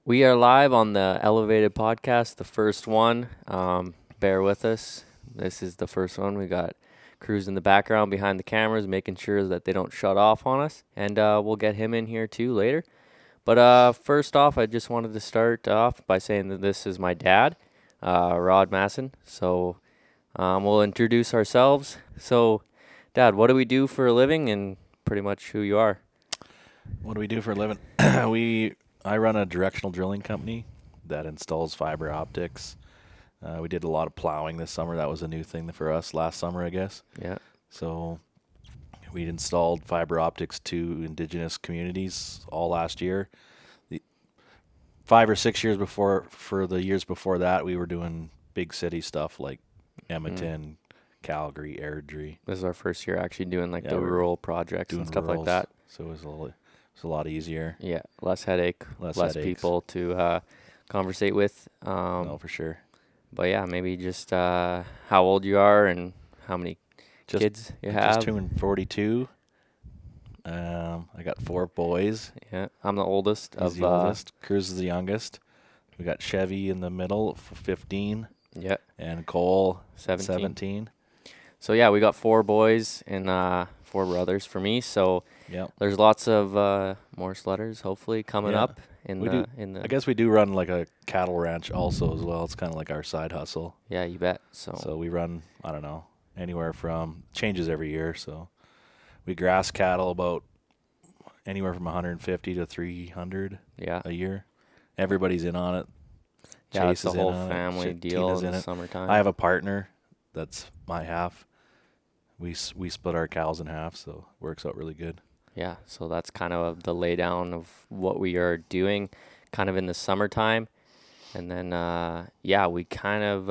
We are live on the Elevated podcast, the first one. Bear with us. This is the first one. We got crews in the background behind the cameras, making sure that they don't shut off on us. And we'll get him in here too later. But first off, I just wanted to start off by saying that this is my dad, Rod Masson. So we'll introduce ourselves. So, Dad, what do we do for a living and pretty much who you are? What do we do for a living? I run a directional drilling company that installs fiber optics. We did a lot of plowing this summer. That was a new thing for us last summer, I guess. Yeah. So we installed fiber optics to indigenous communities all last year. The 5 or 6 years before, for the years before that, we were doing big city stuff like Edmonton, Calgary, Airdrie. This is our first year actually doing like the rural projects and stuff like that. So it was a lot easier. Yeah, less headache, less headaches. people to conversate with. No, for sure. But yeah, maybe just how old you are and how many kids you have. Just turning 42. I got 4 boys. Yeah, I'm the oldest. He's the oldest. Cruz is the youngest. We got Chevy in the middle, 15. Yeah. And Cole, 17. 17. So yeah, we got 4 boys and 4 brothers for me. So yep. There's lots of more sledders hopefully coming up in the. I guess we do run like a cattle ranch also as well. It's kind of like our side hustle. Yeah, you bet. So we run, I don't know, anywhere from, changes every year. So we grass cattle about anywhere from 150 to 300 a year. Everybody's in on it. Yeah, Chase it's a is whole in on family it. deal Tina's in in the it. summertime. I have a partner that's my half. We split our cows in half, so it works out really good. Yeah, so that's kind of the laydown of what we are doing kind of in the summertime. And then, we kind of,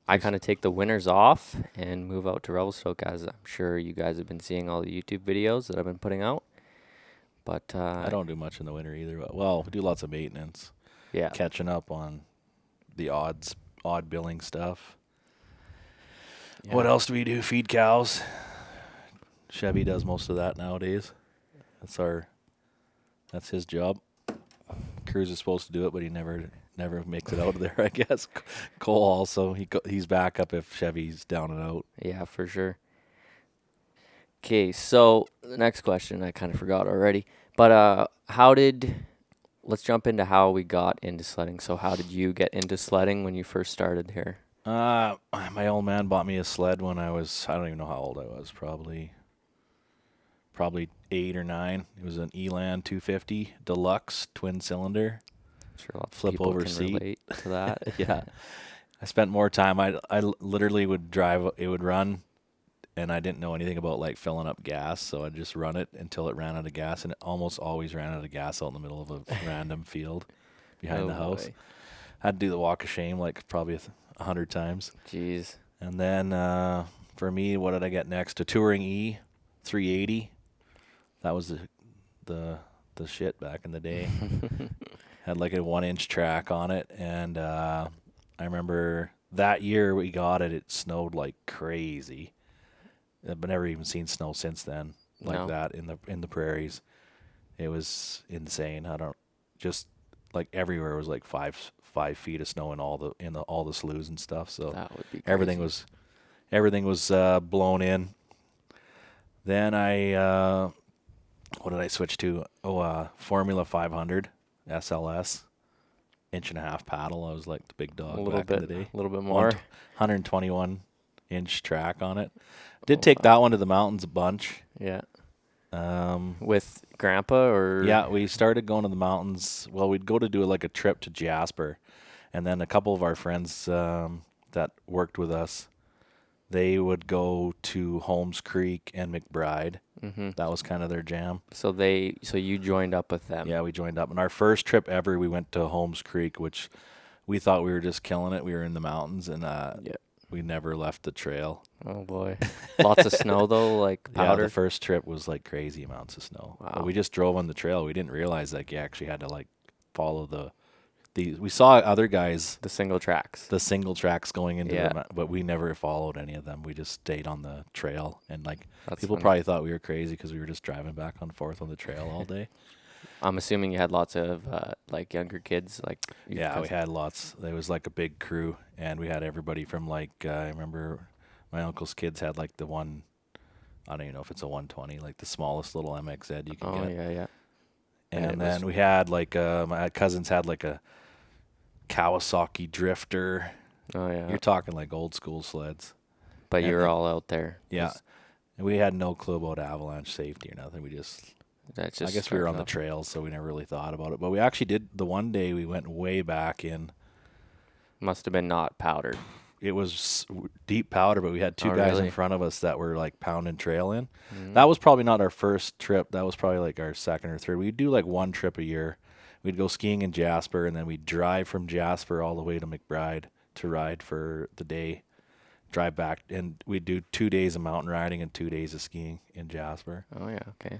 I kind of take the winters off and move out to Revelstoke, as I'm sure you guys have been seeing all the YouTube videos that I've been putting out. But I don't do much in the winter either. Well, we do lots of maintenance. Yeah. Catching up on the odd billing stuff. Yeah. What else do we do? Feed cows. Chevy does most of that nowadays. That's his job. Cruz is supposed to do it, but he never makes it out of there, I guess. Cole also, he's back up if Chevy's down and out. Yeah, for sure. Okay, so the next question I kind of forgot already, but let's jump into how we got into sledding. So how did you get into sledding when you first started here? My old man bought me a sled when I don't even know how old I was, probably 8 or 9. It was an Elan 250 Deluxe twin cylinder. Sure, lots of flip people over can seat. relate to that. Yeah. I spent more time. I literally would drive, it would run, and I didn't know anything about like filling up gas, so I'd just run it until it ran out of gas, and it almost always ran out of gas out in the middle of a random field behind the house. Boy. I'd do the walk of shame like probably 100 times. Jeez. And then for me, what did I get next? A Touring E 380. That was the shit back in the day. Had like a 1-inch track on it, and I remember that year we got it. It snowed like crazy. I've never even seen snow since then like that in the prairies. It was insane. Just like everywhere was like 5 feet of snow in all the sloughs and stuff. So that would be crazy. everything was blown in. Then what did I switch to? Formula 500 SLS, 1.5-inch paddle. I was like the big dog back in the day. A little bit more. 121-inch track on it. Did take that one to the mountains a bunch. Yeah. With Grandpa or? Yeah, we started going to the mountains. Well, we'd go to do like a trip to Jasper, and then a couple of our friends that worked with us, they would go to Holmes Creek and McBride. Mm-hmm. That was kind of their jam. So you joined up with them. Yeah, we joined up. And our first trip ever, we went to Holmes Creek, which we thought we were just killing it. We were in the mountains, and we never left the trail. Oh, boy. Lots of snow, though, like powder? Yeah, the first trip was like crazy amounts of snow. Wow. But we just drove on the trail. We didn't realize like you actually had to like follow we saw other guys. The single tracks. The single tracks going into them, but we never followed any of them. We just stayed on the trail. And like people probably thought we were crazy because we were just driving back and forth on the trail all day. I'm assuming you had lots of like younger kids, like your Yeah, we cousin- had lots. There was like a big crew, and we had everybody from like I remember my uncle's kids had like the one. I don't even know if it's a 120, like the smallest little MXZ you can Oh get. yeah. And it And was then we had like my cousins had like a Kawasaki Drifter. oh yeah. You're talking like old school sleds. But and you were then- all out there. Yeah. And we had no clue about avalanche safety or nothing. We just, That's I just guess we were started on the off. trails, so we never really thought about it. But we actually did, the one day we went way back in, Must have been not powdered. it was deep powder, but we had two Oh, guys really? in front of us that were like pounding trail in. Mhm. That was probably not our first trip. That was probably like our second or third. We'd do like one trip a year. We'd go skiing in Jasper, and then we'd drive from Jasper all the way to McBride to ride for the day, drive back, and we'd do 2 days of mountain riding and 2 days of skiing in Jasper. Oh yeah, okay.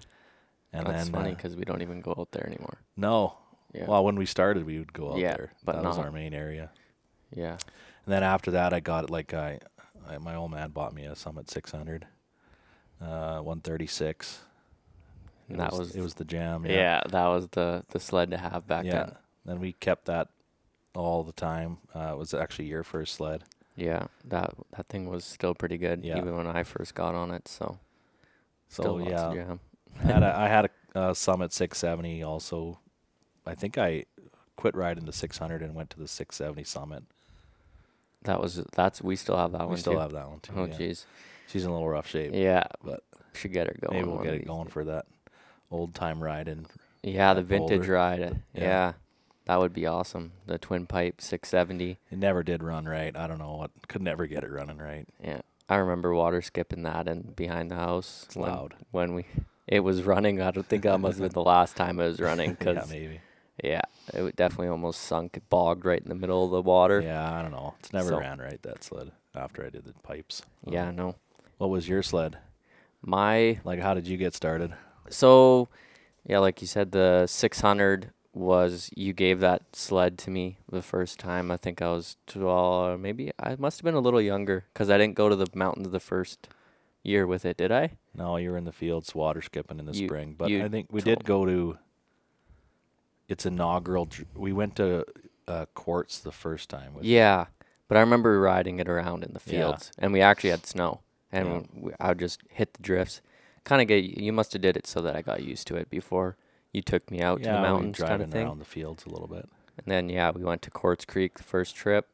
And That's then funny because we don't even go out there anymore. no, Yeah. well, when we started, we would go out Yeah, there. but that was not- our main area. Yeah. And then after that, I got like my old man bought me a Summit 600, 136. And that was it was the jam. yeah, that was the sled to have back Yeah. then. Then we kept that all the time. It was actually your first sled. Yeah, that thing was still pretty good Yeah. even when I first got on it. So So still lots of yeah, jam. I had a Summit 670 also. I think I quit riding the 600 and went to the 670 Summit. That's we still have that We one still too. have that one too. Oh yeah. jeez. She's in a little rough shape. Yeah, but should get her going. maybe we'll one get of it these going days. for that old time riding. Yeah, the at vintage Boulder. ride. Yeah. Yeah. That would be awesome. The twin pipe 670. It never did run right. I don't know what. Could never get it running right. Yeah. I remember water skipping that and behind the house. It's loud. When it was running. I don't think that must have been the last time it was running Yeah, because maybe. yeah, it would definitely almost sunk. It bogged right in the middle of the water. Yeah, I don't know. It's never So- ran right, that sled, after I did the pipes. Yeah, no. What was your sled? My Like, how did you get started? So, yeah, like you said, the 600 was, you gave that sled to me the first time. I think I was 12, maybe I must have been a little younger because I didn't go to the mountains the first year with it, did I? No, you were in the fields water skipping in the You- spring. But you I think we told did go to its inaugural. We went to Quartz the first time. Yeah, but I remember riding it around in the Yeah. fields, and we actually had snow, and Yeah. I would just hit the drifts. Kind of you must have did it so that I got used to it before you took me out to the Yeah, we were mountains kind driving of thing. around the fields a little bit. And then, yeah, we went to Quartz Creek the first trip,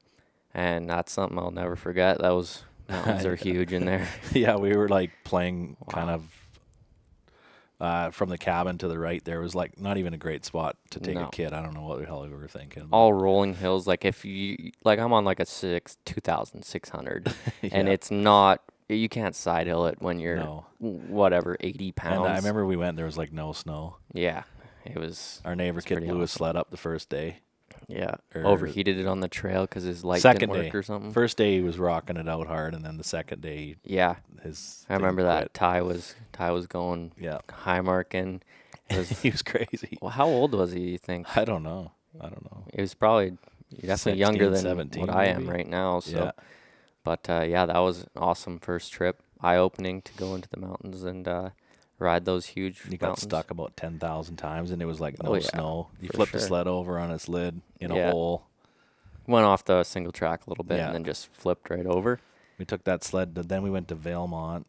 and that's something I'll never forget. Those mountains are huge in there. Yeah, we were like playing kind Wow. of from the cabin to the right. There was like not even a great spot to take No. a kid. I don't know what the hell we were thinking. All rolling hills. Like if you like, I'm on like a 2,600, and Yeah. it's not. You can't side hill it when you're No. whatever 80 pounds. And I remember we went. There was like no snow. Yeah, it was. Our neighbor It's kid pretty blew his awesome. sled up the first day. Yeah, Or- overheated it on the trail because his light Second didn't work day. or something. First day he was rocking it out hard, and then the second day Yeah, his. I thing remember quit. that. Ty was going Yeah, high marking. It was, he was crazy. well, how old was he? You think? I don't know. He was probably definitely 16, younger than 17 what I am maybe. right now. So, Yeah, but yeah, that was an awesome first trip. Eye opening to go into the mountains and ride those huge you got mountains. stuck about 10,000 times, and it was like no Oh, yeah, snow. You for flipped the sure. sled over on its lid in Yeah. a hole. Went off the single track a little bit Yeah. and then just flipped right over. We took that sled. Then we went to Valemont,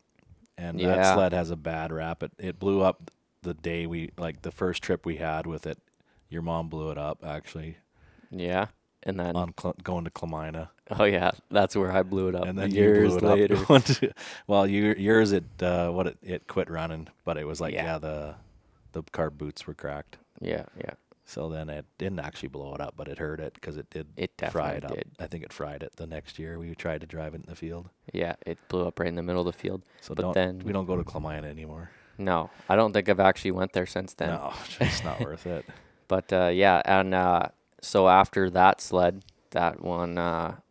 and that Yeah. sled has a bad rap. It blew up the day the first trip we had with it. Your mom blew it up actually Yeah, and then on going to Clemina, oh yeah, that's where I blew it up. and then years you blew it later. up. Going to, well, yours it quit running, but it was like Yeah. the carb boots were cracked. Yeah, yeah, So then it didn't actually blow it up, but it hurt it because it did it fry definitely it up. did. I think it fried it the next year. We tried to drive it in the field. Yeah, it blew up right in the middle of the field. So But then- we don't go to Clemina anymore. No, I don't think I've actually went there since then. No, it's not worth it. But yeah, and so after that sled, that one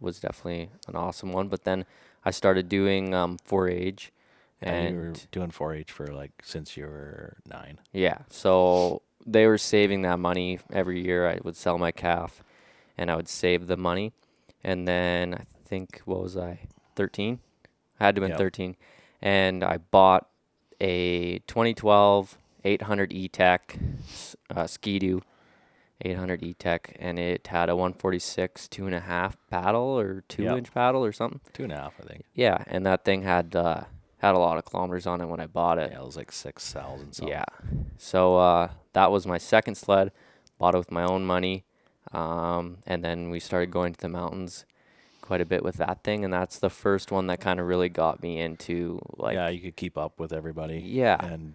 was definitely an awesome one. But then I started doing 4-H, And you were and doing 4-H for like since you were 9. yeah, so they were saving that money every year. I would sell my calf, and I would save the money, and then I think what was I 13? I had to have been Yep. 13, and I bought a 2012 800 E-Tech, Ski-Doo 800 E-Tech, and it had a 146 2.5 paddle or 2-inch paddle or something. 2.5, I think. Yeah, and that thing had a lot of kilometers on it when I bought it. Yeah, it was like 6,000 something. Yeah. So that was my second sled. Bought it with my own money. And then we started going to the mountains quite a bit with that thing. And that's the first one that kind of really got me into, like... Yeah, you could keep up with everybody. Yeah. And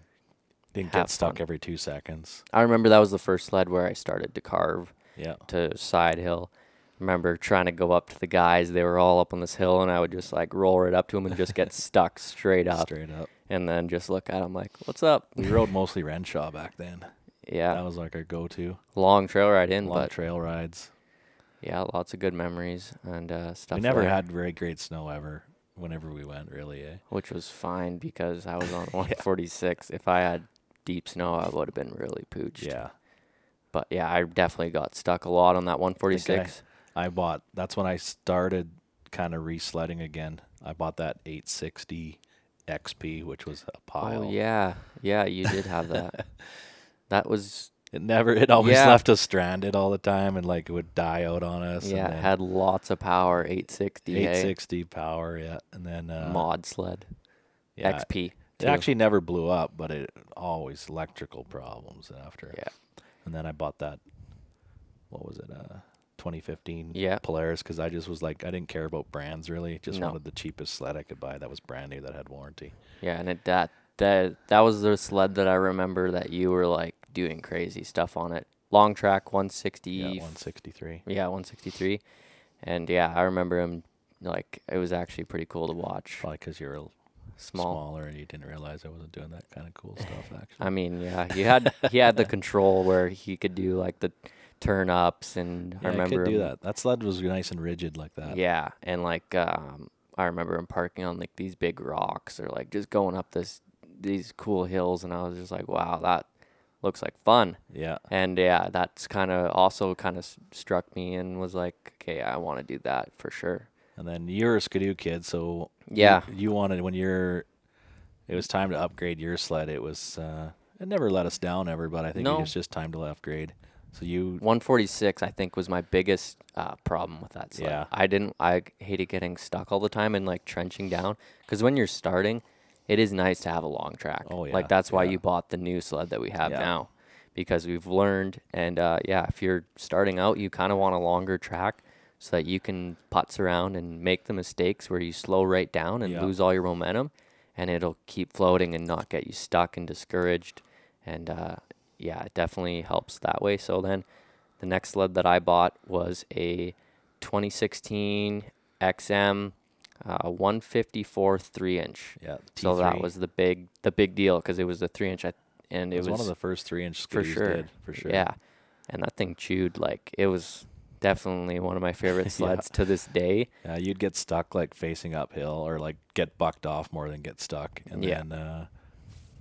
didn't Have get stuck fun. every 2 seconds. I remember that was the first sled where I started to carve Yeah. to side hill. Remember trying to go up to the guys. They were all up on this hill, and I would just, like, roll right up to them and just get stuck straight up. Straight up. And then just look at them like, what's up? We rode mostly Renshaw back then. Yeah. That was like our go-to. Long trail ride in, Long but trail rides. yeah, lots of good memories and stuff. We never there, had very great snow ever whenever we went, really, eh? which was fine because I was on 146. If I had deep snow, I would have been really pooched. Yeah. But yeah, I definitely got stuck a lot on that 146. That's when I started kind of re-sledding again. I bought that 860 XP, which was a pile. Oh yeah, yeah, you did have that. That was It always left us stranded all the time, and like it would die out on us. yeah, and it had lots of power. 860, 860 power, yeah, and then mod sled, yeah, XP. It actually never blew up, but it always electrical problems after. Yeah. And then I bought that. What was it? 2015 Yeah. Polaris, because I just was like, I didn't care about brands really. Just No. wanted the cheapest sled I could buy that was brand new that had warranty. Yeah, and that was the sled that I remember that you were like doing crazy stuff on it. Long track 160. Yeah, 163. Yeah, 163. And yeah, I remember him like it was actually pretty cool to watch. Probably because you're smaller and you didn't realize I wasn't doing that kind of cool stuff. Actually, I mean, yeah, he had the control where he could do like the turn ups, and yeah, I remember could do him, that. That sled was nice and rigid like that. Yeah, and like I remember him parking on like these big rocks or like just going up these cool hills, and I was just like, wow, that looks like fun. Yeah. And yeah, that's kind of struck me and was like, okay, I want to do that for sure. And then you're a Skidoo kid, so Yeah. you wanted it was time to upgrade your sled. It was it never let us down ever, but I think it was just time to upgrade. So 146, I think, was my biggest problem with that sled. Yeah. I hated getting stuck all the time and like trenching down, because when you're starting, it is nice to have a long track. Oh yeah. Like that's why yeah. you bought the new sled that we have Yeah. now, because we've learned, and yeah, if you're starting out, you kind of want a longer track so that you can putz around and make the mistakes where you slow right down and Yeah. lose all your momentum, and it'll keep floating and not get you stuck and discouraged. And yeah, it definitely helps that way. So then the next sled that I bought was a 2016 XM 154 3-inch. Yeah. So that T3. was the big deal, because it was the 3-inch, and it was one of the first 3-inch for Skidoos sure. did, for sure. Yeah, and that thing chewed. Like, it was definitely one of my favorite sleds to this day. Yeah, you'd get stuck like facing uphill, or like get bucked off more than get stuck, and then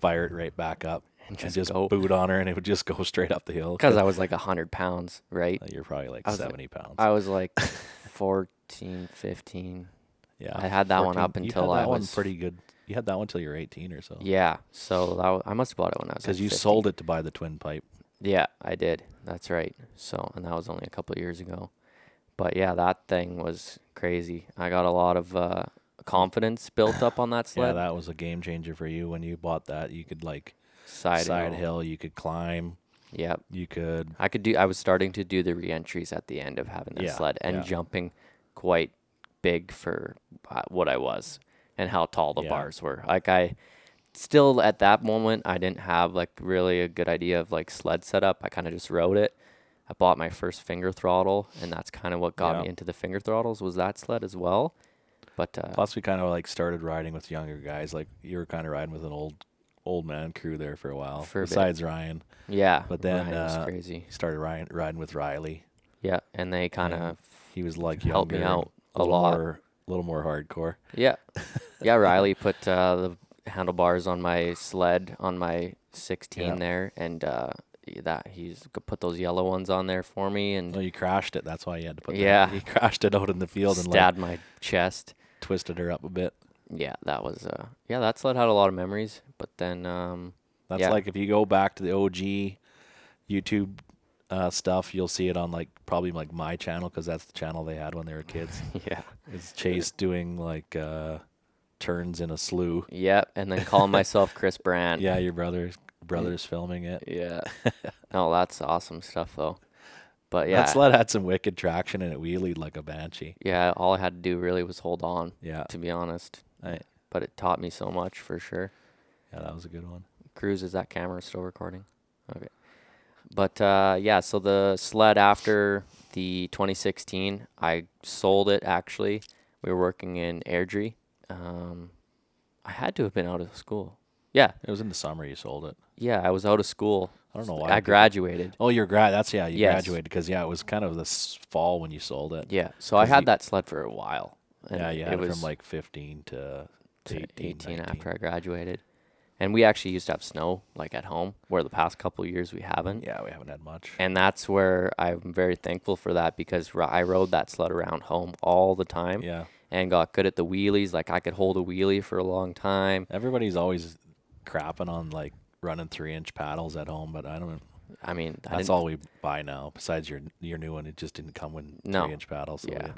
fire it right back up and just go. boot on her, and it would just go straight up the hill. Because I was like 100 pounds, right? You're probably like I was 70 pounds. I was like 14, 15. Yeah, I had that one 14. up until you had I that one was pretty good. You had that one until you were 18 or so. Yeah, so I must have bought it when I was Because like you 15. sold it to buy the twin pipe. Yeah, I did. That's right. So, and that was only a couple of years ago. But yeah, that thing was crazy. I got a lot of confidence built up on that sled. Yeah, that was a game changer for you when you bought that. You could like Side hill, you could climb. Yep. You could. I was starting to do the re-entries at the end of having that sled, and jumping quite big for what I was and how tall the bars were. Like, I still at that moment, I didn't have like really a good idea of like sled setup. I kind of just rode it. I bought my first finger throttle, and that's kind of what got me into the finger throttles, was that sled as well. But plus we kind of like started riding with younger guys. Like, you were kind of riding with an old man crew there for a while, besides Ryan. Yeah, but then Ryan was crazy. He started riding with Riley. Yeah, and they kind of he was like helped me out a little more hardcore. Yeah, yeah. Riley put the handlebars on my sled on my 16 there, and he's put those yellow ones on there for me. And you crashed it. That's why you had to put. Yeah, he crashed it out in the field and stabbed my chest, twisted her up a bit. Yeah, that was that sled had a lot of memories. But then That's like if you go back to the OG YouTube stuff, you'll see it on like probably like my channel because that's the channel they had when they were kids. Yeah. It's Chase doing like turns in a slough. Yep, and then calling myself Chris Brandt. Yeah, your brother's filming it. Yeah. No, that's awesome stuff though. But yeah, That sled had some wicked traction and it wheelied like a banshee. yeah, all I had to do really was hold on. Yeah. To be honest, Right. but it taught me so much for sure. Yeah, that was a good one. Cruz, is that camera still recording? Okay. But yeah, so the sled after the 2016, I sold it actually. We were working in Airdrie. I had to have been out of school. Yeah. It was in the summer you sold it. Yeah, I was out of school. I don't know why. I graduated. Oh, you're that's you Yes. graduated because it was kind of this fall when you sold it. Yeah, so I had that sled for a while. And Yeah, you had it from like 15 to 18 after I graduated. And we actually used to have snow like at home, where the past couple of years we haven't. Yeah, we haven't had much. And that's where I'm very thankful for that, because I rode that sled around home all the time. Yeah. And got good at the wheelies. Like I could hold a wheelie for a long time. Everybody's always crapping on like running 3-inch paddles at home, but I mean, that's all we buy now. Besides your new one, it just didn't come with 3-inch paddles. So Yeah.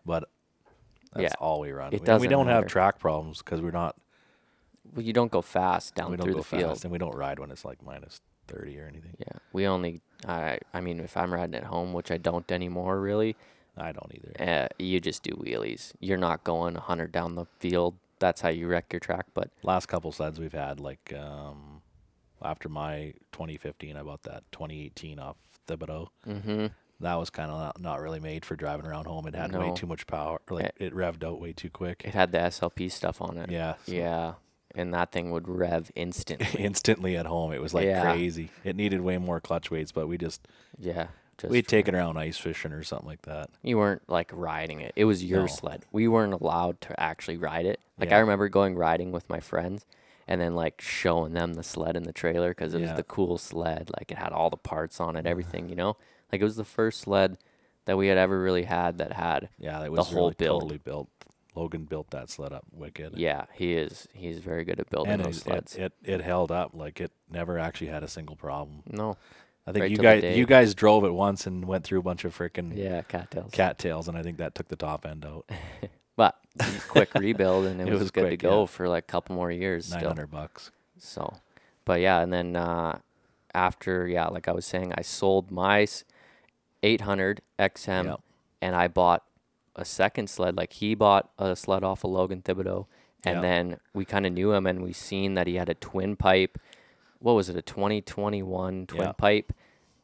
But that's all we run. It And we don't doesn't have matter. track problems because we're not. Well, you don't go fast down We don't through go the field. fast, and we don't ride when it's like -30 or anything. Yeah, we only. I mean, if I'm riding at home, which I don't anymore, really. I don't either. You just do wheelies. You're not going 100 down the field. That's how you wreck your track. But Last couple sleds we've had, like after my 2015, I bought that 2018 off Thibodeau. mm-hmm. That was kind of not really made for driving around home. It had way No. too much power. Like it revved out way too quick. It had the SLP stuff on it. Yeah. So Yeah, and that thing would rev instantly. instantly at home, it was like crazy. It needed way more clutch weights, but Yeah. we'd take it around ice fishing or something like that. You weren't like riding it. It was your No. sled. We weren't allowed to actually ride it. Like Yeah. I remember going riding with my friends and then like showing them the sled in the trailer because it was the cool sled. Like it had all the parts on it, everything, you know? Like it was the first sled that we had ever really had that had Yeah, it the was whole really build. totally built. Logan built that sled up wicked. Yeah, he's very good at building And those sleds. it held up. Like it never actually had a single problem. No. I think Right you till the guys day. you guys drove it once and went through a bunch of freaking Yeah, cattails. cattails, and I think that took the top end out. But quick rebuild and it, It was was good to quick, go yeah. for like a couple more years still. $900. So, but yeah, and then after, like I was saying, I sold my 800 XM Yep. and I bought a second sled. Like he bought a sled off of Logan Thibodeau, and Yep. then we kind of knew him and we seen that he had a twin pipe. What was it? A 2021 twin Yep. pipe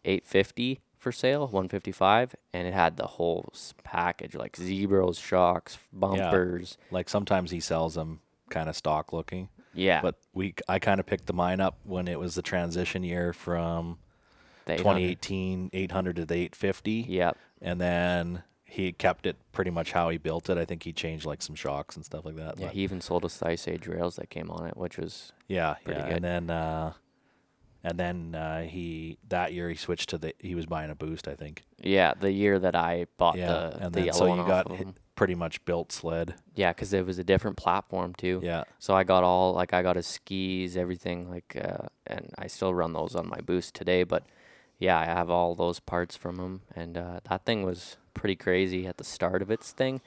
850 for sale, 155, and it had the whole package like Zebros, shocks, bumpers. Like sometimes he sells them kind of stock looking. Yeah. But I kind of picked the mine up when it was the transition year from The 800. 2018 800 to the 850. Yep. And then he kept it pretty much how he built it. I think he changed like some shocks and stuff like that. Yeah, but he even sold us the Ice Age rails that came on it, which was pretty good. And then he that year he switched to he was buying a Boost, I think. yeah, the year that I bought Yeah, the and the then yellow so one you off got of him. pretty much built sled. Yeah, because it was a different platform too. Yeah. So I got I got his skis, everything and I still run those on my Boost today. But yeah, I have all those parts from him, and that thing was pretty crazy at the start of its thing.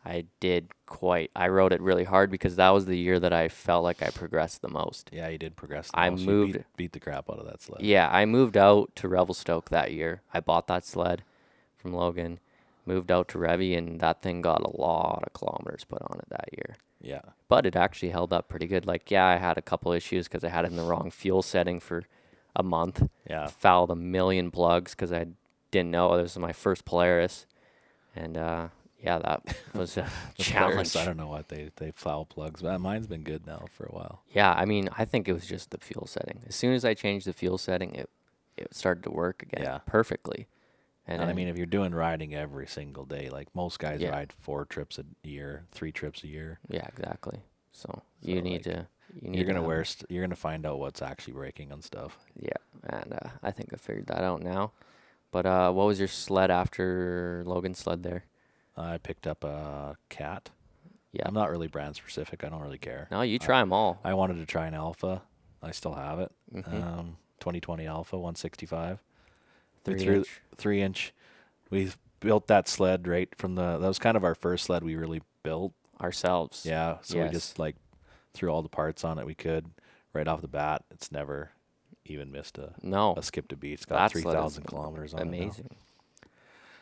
I rode it really hard because that was the year that I felt like I progressed the most. Yeah, you did progress. I most. You moved- beat the crap out of that sled. Yeah, I moved out to Revelstoke that year. I bought that sled from Logan, moved out to Revy, and that thing got a lot of kilometers put on it that year. Yeah. But it actually held up pretty good. Like, yeah, I had a couple issues because I had it in the wrong fuel setting for a month. Yeah. Fouled a million plugs because I didn't know. This was my first Polaris. And, yeah, that was a The challenge. Polaris, I don't know what they foul plugs, but mine's been good now for a while. Yeah, I mean, I think it was just the fuel setting. As soon as I changed the fuel setting, it started to work again perfectly. And I mean, if you're doing riding every single day, like most guys ride 4 trips a year, 3 trips a year. Yeah, exactly. So you need like, to. You're gonna find out what's actually breaking on stuff. Yeah, and I think I figured that out now. But what was your sled after Logan's sled there? I picked up a Cat. Yeah. I'm not really brand specific. I don't really care. No, you try them all. I wanted to try an Alpha. I still have it. 2020 Alpha 165. 3-inch. 3-inch. We built that sled right from that was kind of our first sled we really built Ourselves. Yeah, so we just like threw all the parts on it we could right off the bat. It's never even missed a skipped a beat. It's got 3,000 kilometers on it. Amazing.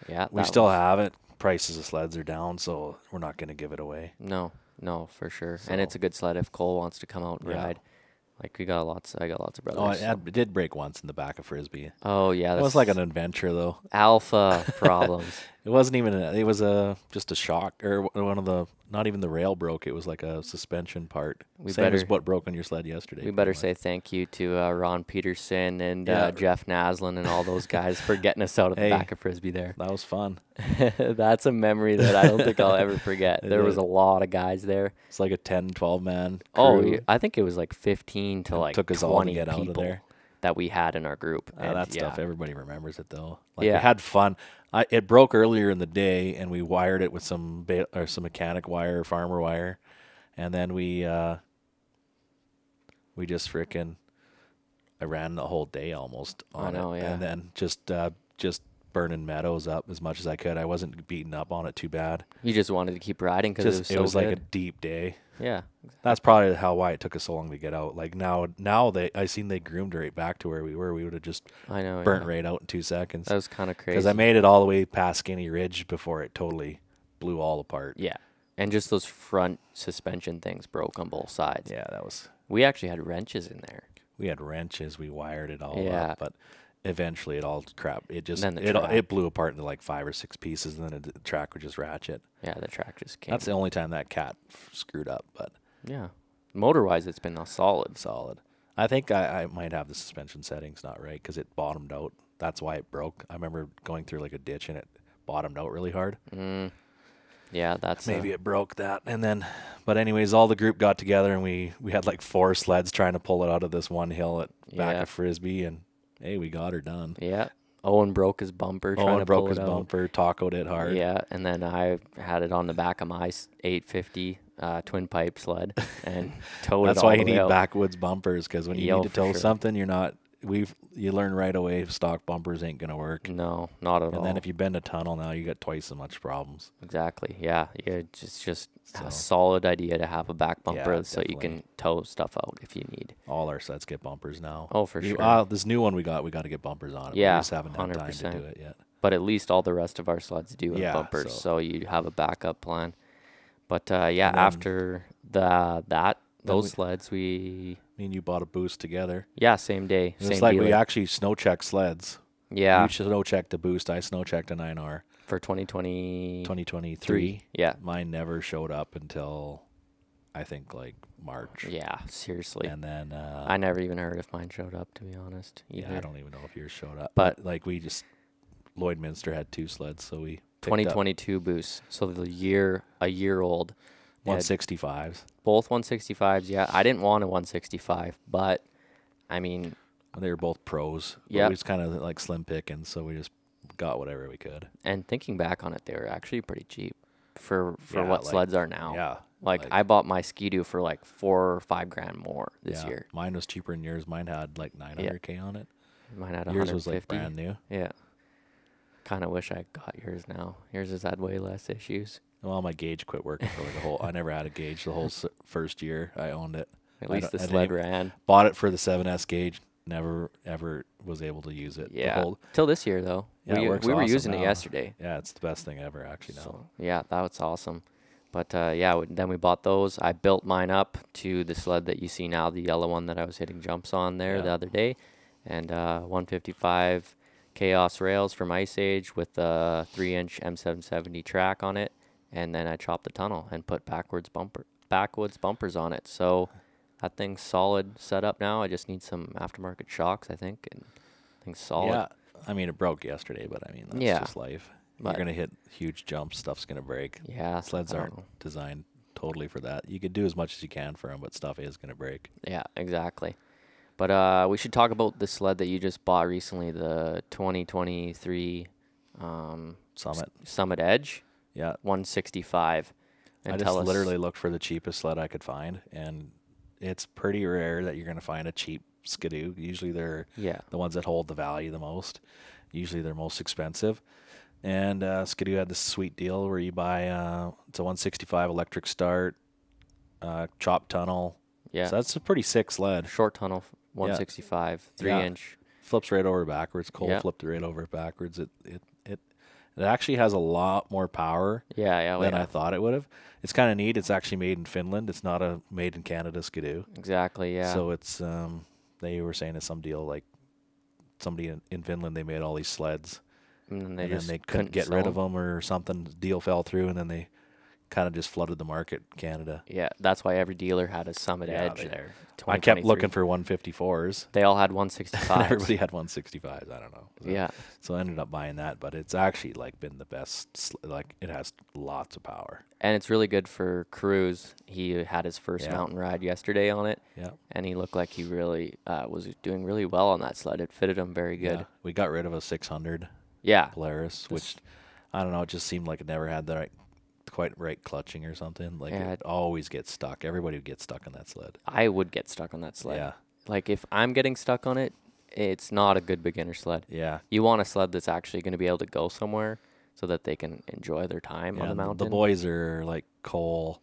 Yeah, we still have it. Prices of sleds are down, so we're not going to give it away. No, for sure. So, and it's a good sled if Cole wants to come out and ride. Like I got lots of brothers. Oh, it did break once in the back of Frisbee. Oh yeah, it was like an adventure though. Alpha problems. It wasn't even. It was just a shock, or one of the. Not even the rail broke. It was like a suspension part. Same as what broke on your sled yesterday. We better say thank you to Ron Peterson and Jeff Naslin and all those guys for getting us out of the back of Frisbee there. That was fun. That's a memory that I don't think I'll ever forget. There was a lot of guys there. It's like a 10, 12-man crew. Oh, I think it was like 15 to like took us 20 all to get people out of there. That we had in our group. And that stuff, everybody remembers it though. Like we had fun. It broke earlier in the day, and we wired it with some mechanic wire, farmer wire, and then we just frickin' I ran the whole day almost on it, and then just burning meadows up as much as I could. I wasn't beaten up on it too bad. You just wanted to keep riding because it was like a deep day. Yeah, that's probably why it took us so long to get out. Like now I seen they groomed right back to where we were. We would have just burnt right out in 2 seconds. That was kind of crazy. Because I made it all the way past Skinny Ridge before it totally blew all apart. Yeah, and just those front suspension things broke on both sides. Yeah, that was. We actually had wrenches in there. We had wrenches. We wired it all up, but eventually it all crap. It just it blew apart into like 5 or 6 pieces, and then the track would just ratchet. Yeah, the track just came. That's the only time that cat screwed up, but yeah, motor-wise, it's been solid. Solid. I think I might have the suspension settings not right because it bottomed out. That's why it broke. I remember going through like a ditch and it bottomed out really hard. Yeah, that's maybe it broke that, and then. But anyways, all the group got together and we had like 4 sleds trying to pull it out of this one hill at back of Frisbee, and hey, we got her done. Yeah. Owen broke his bumper. Owen broke his bumper, tacoed it hard. Yeah, and then I had it on the back of my 850 twin pipe sled and towed it all the way out. That's why you need backwoods bumpers, because when you need to tow something, you learn right away stock bumpers ain't going to work. No, not at all. And then if you bend a tunnel now, you got twice as much problems. Exactly, yeah. It's just a solid idea to have a back bumper so you can tow stuff out if you need. All our sleds get bumpers now. Oh, for sure. This new one we got to get bumpers on it. Yeah, we just haven't had time to do it yet. But at least all the rest of our sleds do have bumpers, so you have a backup plan. But after those sleds, me and you bought a boost together. Yeah, same day. It's like we actually snow checked sleds. Yeah. You snow checked the boost. I snow checked a 9R. For 2023. Yeah. Mine never showed up until I think like March. Yeah, seriously. And then I never even heard if mine showed up, to be honest. Either. Yeah, I don't even know if yours showed up. But like Lloydminster had 2 sleds, so we 2022 boosts. So a year old. 165s. Both 165s, yeah. I didn't want a 165, but I mean, they were both pros. Yeah, we was kind of like slim pickings, so we just got whatever we could. And thinking back on it, they were actually pretty cheap for what sleds are now. Yeah, like I bought my Ski-Doo for like $4 or $5 grand more this year. Mine was cheaper than yours. Mine had like 900K on it. Mine had 150. Yours was like brand new. Yeah. Kind of wish I got yours now. Yours has had way less issues. Well, my gauge quit working for the whole. I never had a gauge the whole first year I owned it. At least the sled ran. Bought it for the 7S gauge. Never ever was able to use it. Yeah. Till this year though. Yeah, we were using it yesterday. Yeah, it's the best thing ever actually now. So, yeah, that was awesome. But then we bought those. I built mine up to the sled that you see now, the yellow one that I was hitting jumps on there the other day, and 155 Chaos rails from Ice Age with a 3-inch M770 track on it. And then I chopped the tunnel and put backwoods bumpers on it. So that thing's solid set up now. I just need some aftermarket shocks, I think, and thing's solid. Yeah, I mean, it broke yesterday, but I mean, that's just life. You're going to hit huge jumps. Stuff's going to break. Yeah. Sleds aren't designed totally for that. You can do as much as you can for them, but stuff is going to break. Yeah, exactly. But we should talk about the sled that you just bought recently, the 2023 Summit Edge. Yeah. 165. And I just literally looked for the cheapest sled I could find, and it's pretty rare that you're going to find a cheap Skidoo. Usually they're Yeah. the ones that hold the value the most. Usually they're most expensive. And Skidoo had this sweet deal where you buy it's a 165 electric start, chop tunnel. Yeah. So that's a pretty sick sled. Short tunnel, 165, 3-inch. Flips right over backwards. Cole flipped it right over backwards. It actually has a lot more power than I thought it would have. It's kind of neat. It's actually made in Finland. It's not a made in Canada Skidoo. Exactly, yeah. So it's they were saying it's some deal like somebody in Finland, they made all these sleds. And then they couldn't get rid of them or something. Deal fell through, and then they kind of just flooded the market in Canada. Yeah, that's why every dealer had a Summit Edge there. I kept looking for 154s. They all had 165s. Everybody had 165s. I don't know. Yeah. So I ended up buying that, but it's actually like been the best. Like it has lots of power. And it's really good for Cruz. He had his first mountain ride yesterday on it. Yeah. And he looked like he really was doing really well on that sled. It fitted him very good. Yeah. We got rid of a 600 Polaris, which I don't know. It just seemed like it never had the quite right clutching or something. Like it always gets stuck. Everybody would get stuck on that sled. I would get stuck on that sled. Yeah. Like if I'm getting stuck on it, it's not a good beginner sled. Yeah. You want a sled that's actually going to be able to go somewhere so that they can enjoy their time on the mountain. The boys are like Cole.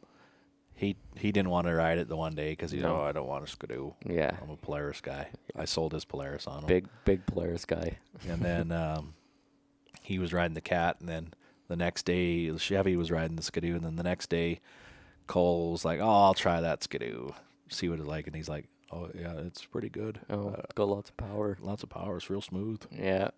He didn't want to ride it the one day because he's I don't want a Skidoo. Yeah. I'm a Polaris guy. I sold his Polaris on him. Big Polaris guy. And then he was riding the Cat, and then the next day Chevy was riding the Skidoo, and then the next day Cole was like, "Oh, I'll try that Skidoo, see what it's like," and he's like, "Oh yeah, it's pretty good. Oh, got lots of power. Lots of power. It's real smooth. Yeah,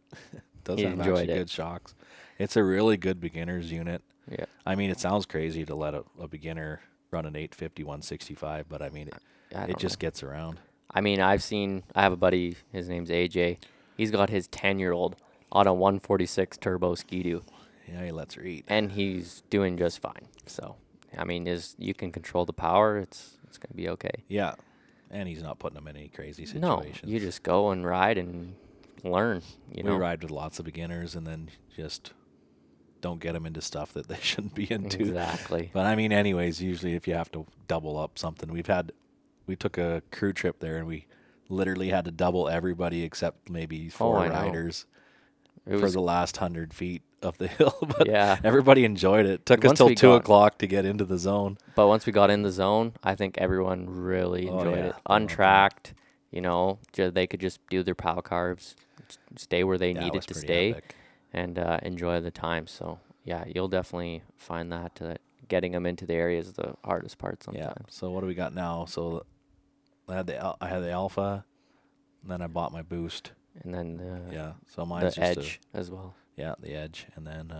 does have actually good shocks. It's a really good beginner's unit. Yeah, I mean, it sounds crazy to let a beginner run an 850 165, but I mean, it just gets around. I mean, I have a buddy. His name's AJ. He's got his 10-year-old on a 146 turbo Skidoo. Yeah, he lets her eat. And he's doing just fine. So, I mean, you can control the power. It's going to be okay. Yeah. And he's not putting them in any crazy situations. No, you just go and ride and learn. We ride with lots of beginners and then just don't get them into stuff that they shouldn't be into. Exactly. But, I mean, anyways, usually if you have to double up something. We took a crew trip there, and we literally had to double everybody except maybe 4 riders for the last 100 feet of the hill. But everybody enjoyed it. Took us till 2 o'clock to get into the zone. But once we got in the zone, I think everyone really enjoyed it. Untracked, they could just do their pow carves, stay where they needed to stay, and enjoy the time. So, yeah, you'll definitely find that getting them into the area is the hardest part sometimes. Yeah. So what do we got now? So I had the Alpha, and then I bought my Boost. And then so mine's the just Edge as well. Yeah, the Edge, and then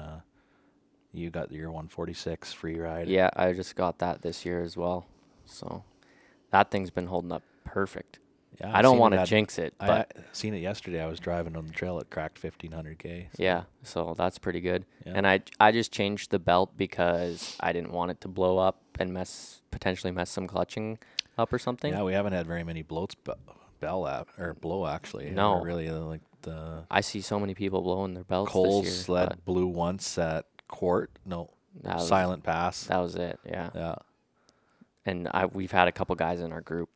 you got your 146 free ride. Yeah, I just got that this year as well. So that thing's been holding up perfect. Yeah, I don't want to jinx it, but I seen it yesterday. I was driving on the trail. It cracked 1,500K. So. Yeah, so that's pretty good. Yeah. And I just changed the belt because I didn't want it to blow up and potentially mess some clutching up or something. Yeah, we haven't had very many bloats. Blow actually. No, really like the. I see so many people blowing their belts. Cole's this year, sled blew once at Court. No, Silent Pass. That was it. Yeah. Yeah. And we've had a couple guys in our group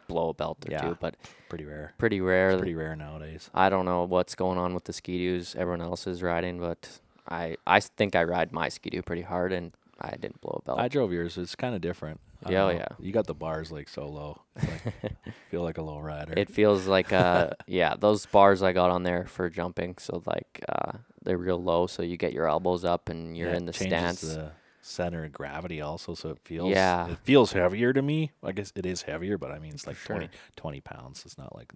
blow a belt or two, but pretty rare. It's pretty rare nowadays. I don't know what's going on with the Skidoos everyone else is riding, but I think I ride my Skidoo pretty hard, and I didn't blow a belt. I drove yours. It's kind of different. Yeah. You got the bars like so low. It's like, feel like a low rider. It feels like those bars I got on there for jumping. So like they're real low, so you get your elbows up and you're in the stance. The center of gravity also, so it feels heavier to me. I guess it is heavier, but I mean it's like 20 pounds. It's not like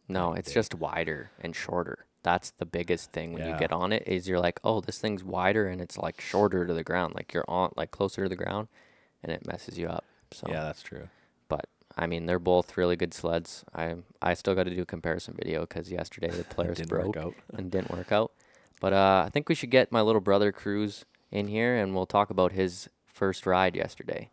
it's just wider and shorter. That's the biggest thing when you get on it is you're like, oh, this thing's wider and it's like shorter to the ground. Like you're on like closer to the ground. And it messes you up. So yeah, that's true. But I mean, they're both really good sleds. I still got to do a comparison video because yesterday the Polaris broke and didn't work out. But I think we should get my little brother Cruz in here, and we'll talk about his first ride yesterday.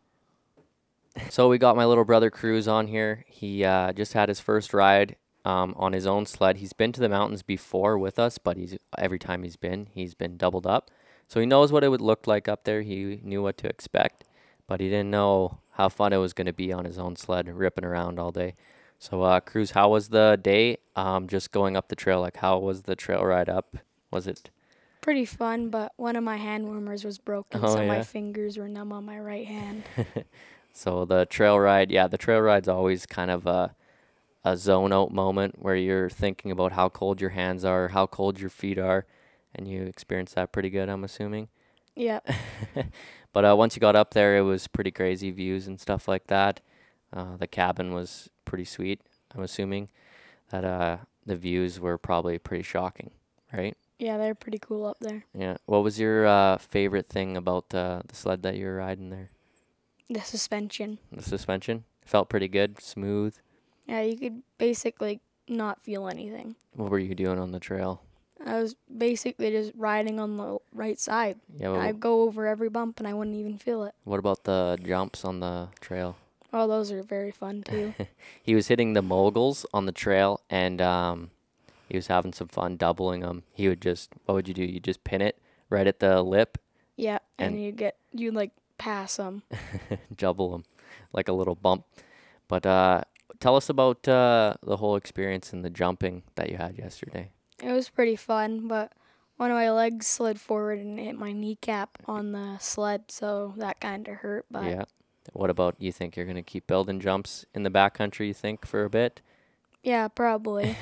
So we got my little brother Cruz on here. He just had his first ride on his own sled. He's been to the mountains before with us, but every time he's been doubled up. So he knows what it would look like up there. He knew what to expect. But he didn't know how fun it was going to be on his own sled, ripping around all day. So, Cruz, how was the day? Just going up the trail. Like, how was the trail ride up? Was it? Pretty fun, but one of my hand warmers was broken, Oh so my yeah. fingers were numb on my right hand. So the trail ride, yeah, the trail ride's always kind of a zone out moment where you're thinking about how cold your hands are, how cold your feet are, and you experience that pretty good, I'm assuming. Yep. But once you got up there, it was pretty crazy views and stuff like that. The cabin was pretty sweet. I'm assuming that the views were probably pretty shocking, right? Yeah, they're pretty cool up there. Yeah. What was your favorite thing about the sled that you were riding there? The suspension. The suspension felt pretty good, smooth. Yeah, you could basically not feel anything. What were you doing on the trail? I was basically just riding on the right side. Yeah. Well, I'd go over every bump and I wouldn't even feel it. what about the jumps on the trail? Oh, those are very fun too. He was hitting the moguls on the trail, and he was having some fun doubling them. He would just, what would you do? You just pin it right at the lip, Yeah, and And- you'd like pass them. double them like a little bump. But tell us about the whole experience and the jumping that you had yesterday. It was pretty fun, but one of my legs slid forward and hit my kneecap on the sled, so that kind of hurt. But Yeah. What about, you think you're going to keep building jumps in the backcountry, you think, for a bit? yeah, probably.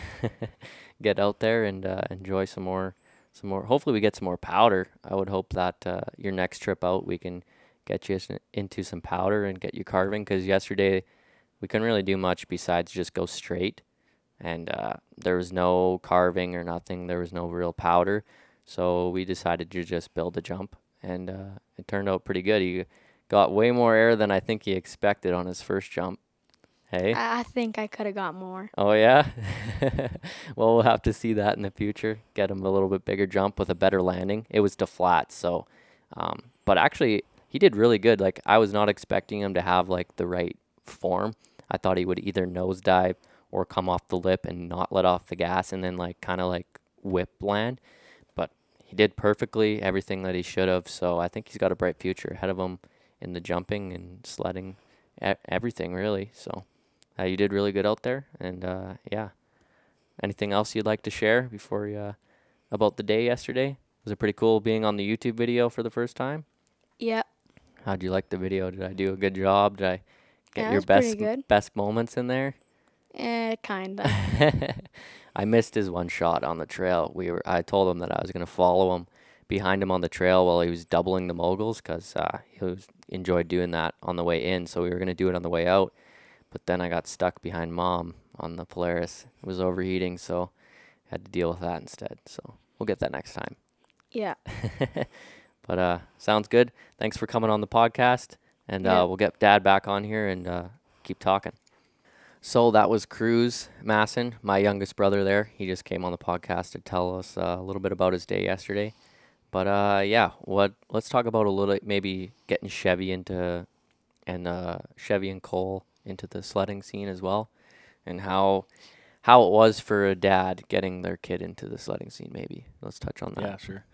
Get out there and enjoy some more. Hopefully we get some more powder. I would hope that your next trip out we can get you into some powder and get you carving, because yesterday we couldn't really do much besides just go straight, and there was no carving or nothing. There was no real powder, so we decided to just build a jump, and it turned out pretty good. He got way more air than I think he expected on his first jump. Hey? I think I could have got more. Oh, yeah? Well, we'll have to see that in the future. Get him a little bit bigger jump with a better landing. It was to flat, so. But actually, he did really good. Like, I was not expecting him to have, like, the right form. I thought he would either nosedive or come off the lip and not let off the gas and then, like, kind of, like, whip land. But he did perfectly everything that he should have, so I think he's got a bright future ahead of him in the jumping and sledding, everything, really, so. You did really good out there, and yeah. Anything else you'd like to share before about the day yesterday? Was it pretty cool being on the YouTube video for the first time? Yeah, How'd you like the video? Did I do a good job? Did I get Yeah, it your was pretty good. best moments in there? Kinda. I missed his one shot on the trail. I told him that I was gonna follow him behind him on the trail while he was doubling the moguls, because enjoyed doing that on the way in. So we were gonna do it on the way out. But then I got stuck behind Mom on the Polaris. It was overheating, so had to deal with that instead. So we'll get that next time. Yeah. But sounds good. Thanks for coming on the podcast, and Yeah. we'll get Dad back on here and keep talking. So that was Cruz Masson, my youngest brother there. He just came on the podcast to tell us a little bit about his day yesterday. But yeah, let's talk about a little, maybe getting Chevy into, and Chevy and Cole into the sledding scene as well, and how it was for a dad getting their kid into the sledding scene. Maybe let's touch on that. Yeah, sure.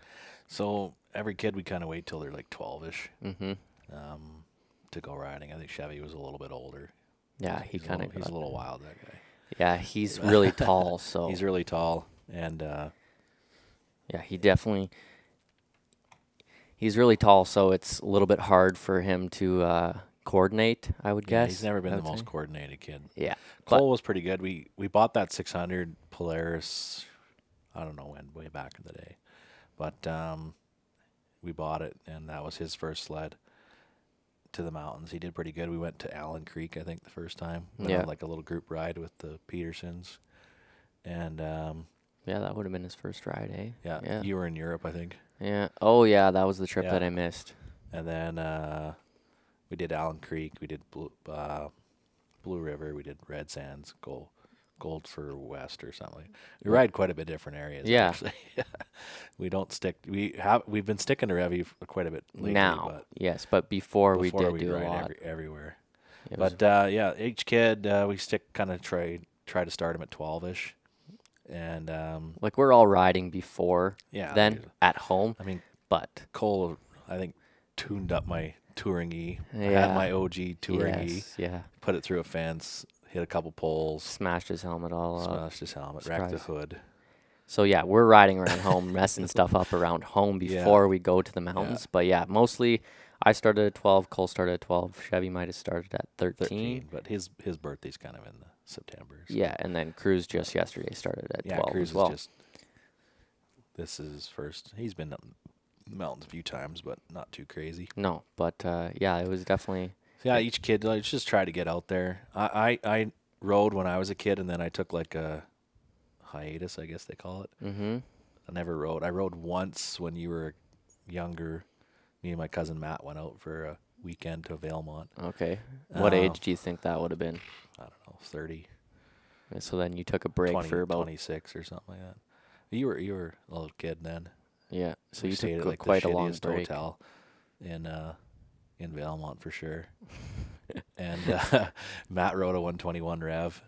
So every kid, we kind of wait till they're like 12-ish Mm-hmm. To go riding. I think Chevy was a little bit older. Yeah, he kind of. He's a little wild, that guy. Yeah, he's really tall. So He's really tall, and yeah, he's really tall. So it's a little bit hard for him to coordinate, I would yeah, guess. he's never been I the would most say. coordinated kid. Yeah. Cole was pretty good. We bought that 600 Polaris, I don't know when, way back in the day. But we bought it, and that was his first sled to the mountains. He did pretty good. We went to Allen Creek, I think, the first time. Went Yeah. on like a little group ride with the Petersons. And Yeah, that would have been his first ride, eh? yeah, Yeah. you were in Europe, I think. Yeah. Oh, yeah, that was the trip Yeah. that I missed. And then we did Allen Creek. We did Blue River. We did Red Sands, Gold for West or something. We ride quite a bit different areas. Yeah. Actually. We don't stick. We've been sticking to Revy quite a bit lately. Now, but yes, but before we before did do a ride lot. everywhere. It was- But yeah, each kid we stick kind of try to start them at 12-ish, and like, we're all riding before yeah. then at home, I mean, but Cole, I think tuned up my touring E. I Yeah. had my OG touring E. Yes, yeah. Put it through a fence, hit a couple poles, Smashed his helmet all up. smashed his helmet, wrecked the Surprise. hood. So yeah, we're riding around home, messing stuff up around home Yeah. before we go to the mountains. But yeah, mostly I started at 12. Cole started at 12. Chevy might have started at 13. But his birthday's kind of in the September. So. Yeah, and then Cruz just yesterday started at Yeah, 12 Cruz as well. is just. This is his first. He's been up in the mountains a few times, but not too crazy. No, but yeah, it was definitely. Yeah, each kid like just try to get out there. I rode when I was a kid, and then I took like a hiatus, I guess they call it. Mm-hmm. I never rode. I rode once when you were younger. Me and my cousin Matt went out for a weekend to Valemont. Okay. What age do you think that would have been? I don't know, 30, So then you took a break 20, for about 26 or something like that. You were a little kid then. yeah. So We you stayed took at like quite the a long shittiest break. hotel in Valemont for sure. And Matt rode a 121 Rev,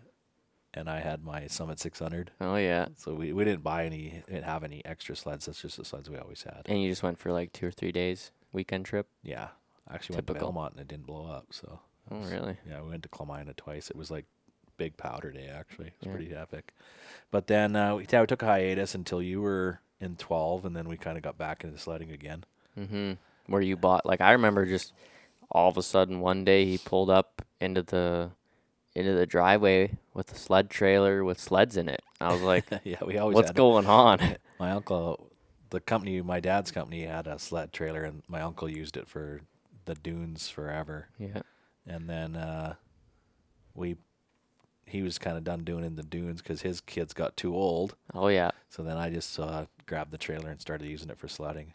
and I had my Summit 600. Oh yeah. So we didn't didn't have any extra sleds. That's just the sleds we always had. And you just went for like 2 or 3 days weekend trip. Yeah, I actually Typical. went to Valemont and it didn't blow up. So Oh really? yeah, we went to Clemina twice. It was like big powder day actually. It was Yeah. pretty epic. But then we took a hiatus until you were in 12, and then we kind of got back into sledding again. Mm-hmm. Where you bought like I remember just all of a sudden one day he pulled up into the driveway with a sled trailer with sleds in it. I was like, Yeah, we always what's had going on? My uncle, my dad's company had a sled trailer, and my uncle used it for the dunes forever. Yeah. And then he was kind of done doing in the dunes because his kids got too old. Oh yeah. So then I just grabbed the trailer and started using it for sledding.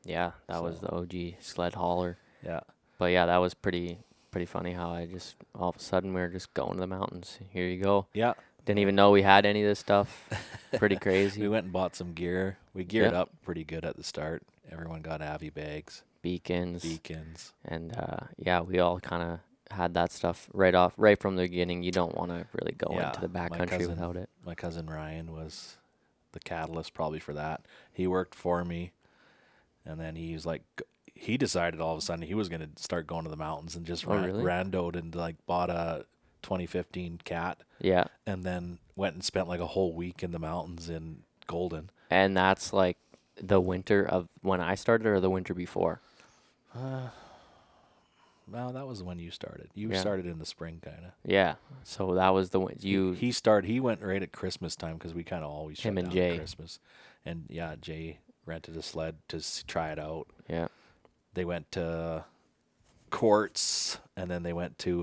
Yeah, that was the OG sled hauler. Yeah. But yeah, that was pretty funny how I just all of a sudden we were just going to the mountains. Here you go. Yeah. Didn't even know we had any of this stuff. Pretty crazy. We went and bought some gear. We geared Yeah. up pretty good at the start. Everyone got Avi bags, Beacons. And Yeah, we all kind of had that stuff right from the beginning. You don't want to really go into the backcountry without it. My cousin Ryan was the catalyst probably for that. He worked for me, and then he was like, he decided all of a sudden he was going to start going to the mountains and just really? randoed and like bought a 2015 Cat, Yeah. and then went and spent like a whole week in the mountains in Golden. And that's like the winter of when I started or the winter before? Well, that was when you started. You Yeah. started in the spring, kind of. Yeah. So that was the He went right at Christmas time because we kind of always Him shut and down at Jay. Christmas. And yeah, Jay rented a sled to try it out. Yeah. They went to Quartz, and then they went to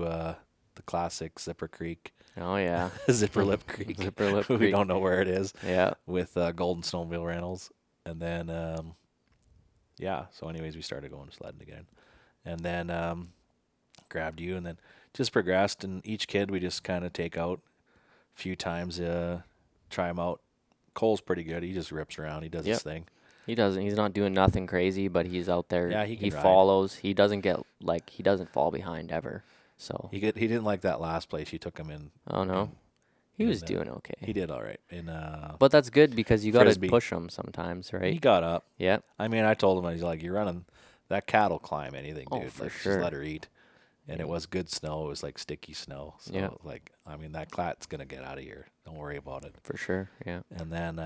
the classic Zipper Creek, Oh yeah. Zipper Lip Creek. Zipper Lip We Creek. don't know where it is, Yeah. with Golden Snowmobile Rentals. And then, yeah, so anyways, we started going sledding again. And then grabbed you, and then just progressed. And each kid we just kind of take out a few times, try him out. Cole's pretty good. He just rips around. He does Yep. his thing. He doesn't. He's not doing nothing crazy, but he's out there. Yeah, he can ride. follows. He doesn't he doesn't fall behind ever. So. He didn't like that last place you took him in. Oh no. He in was the- doing okay. He did all right. But that's good because you got to Frisbee. push him sometimes, He right? got up. Yeah. I mean, I told him, he's like, you're running, that cat'll climb anything, Oh, dude. for Like, sure. Just let her eat. And it was good snow. It was like sticky snow. So, Yeah. like, I mean, that cat's going to get out of here. Don't worry about it. For sure. Yeah. And then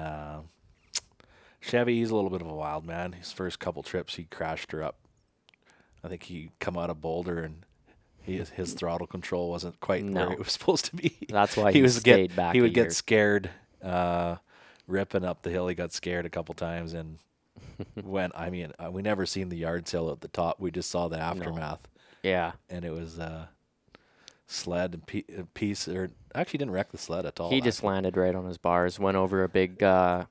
Chevy, he's a little bit of a wild man. His first couple trips, he crashed her up. I think he come out of Boulder, and his throttle control wasn't quite No. where it was supposed to be. That's why he he was stayed back. He a would year. get scared ripping up the hill. He got scared a couple times, and we never seen the yard sale at the top. We just saw the aftermath, Yeah. and it was sled and piece, or actually didn't wreck the sled at all. He just landed right on his bars. Went over a big a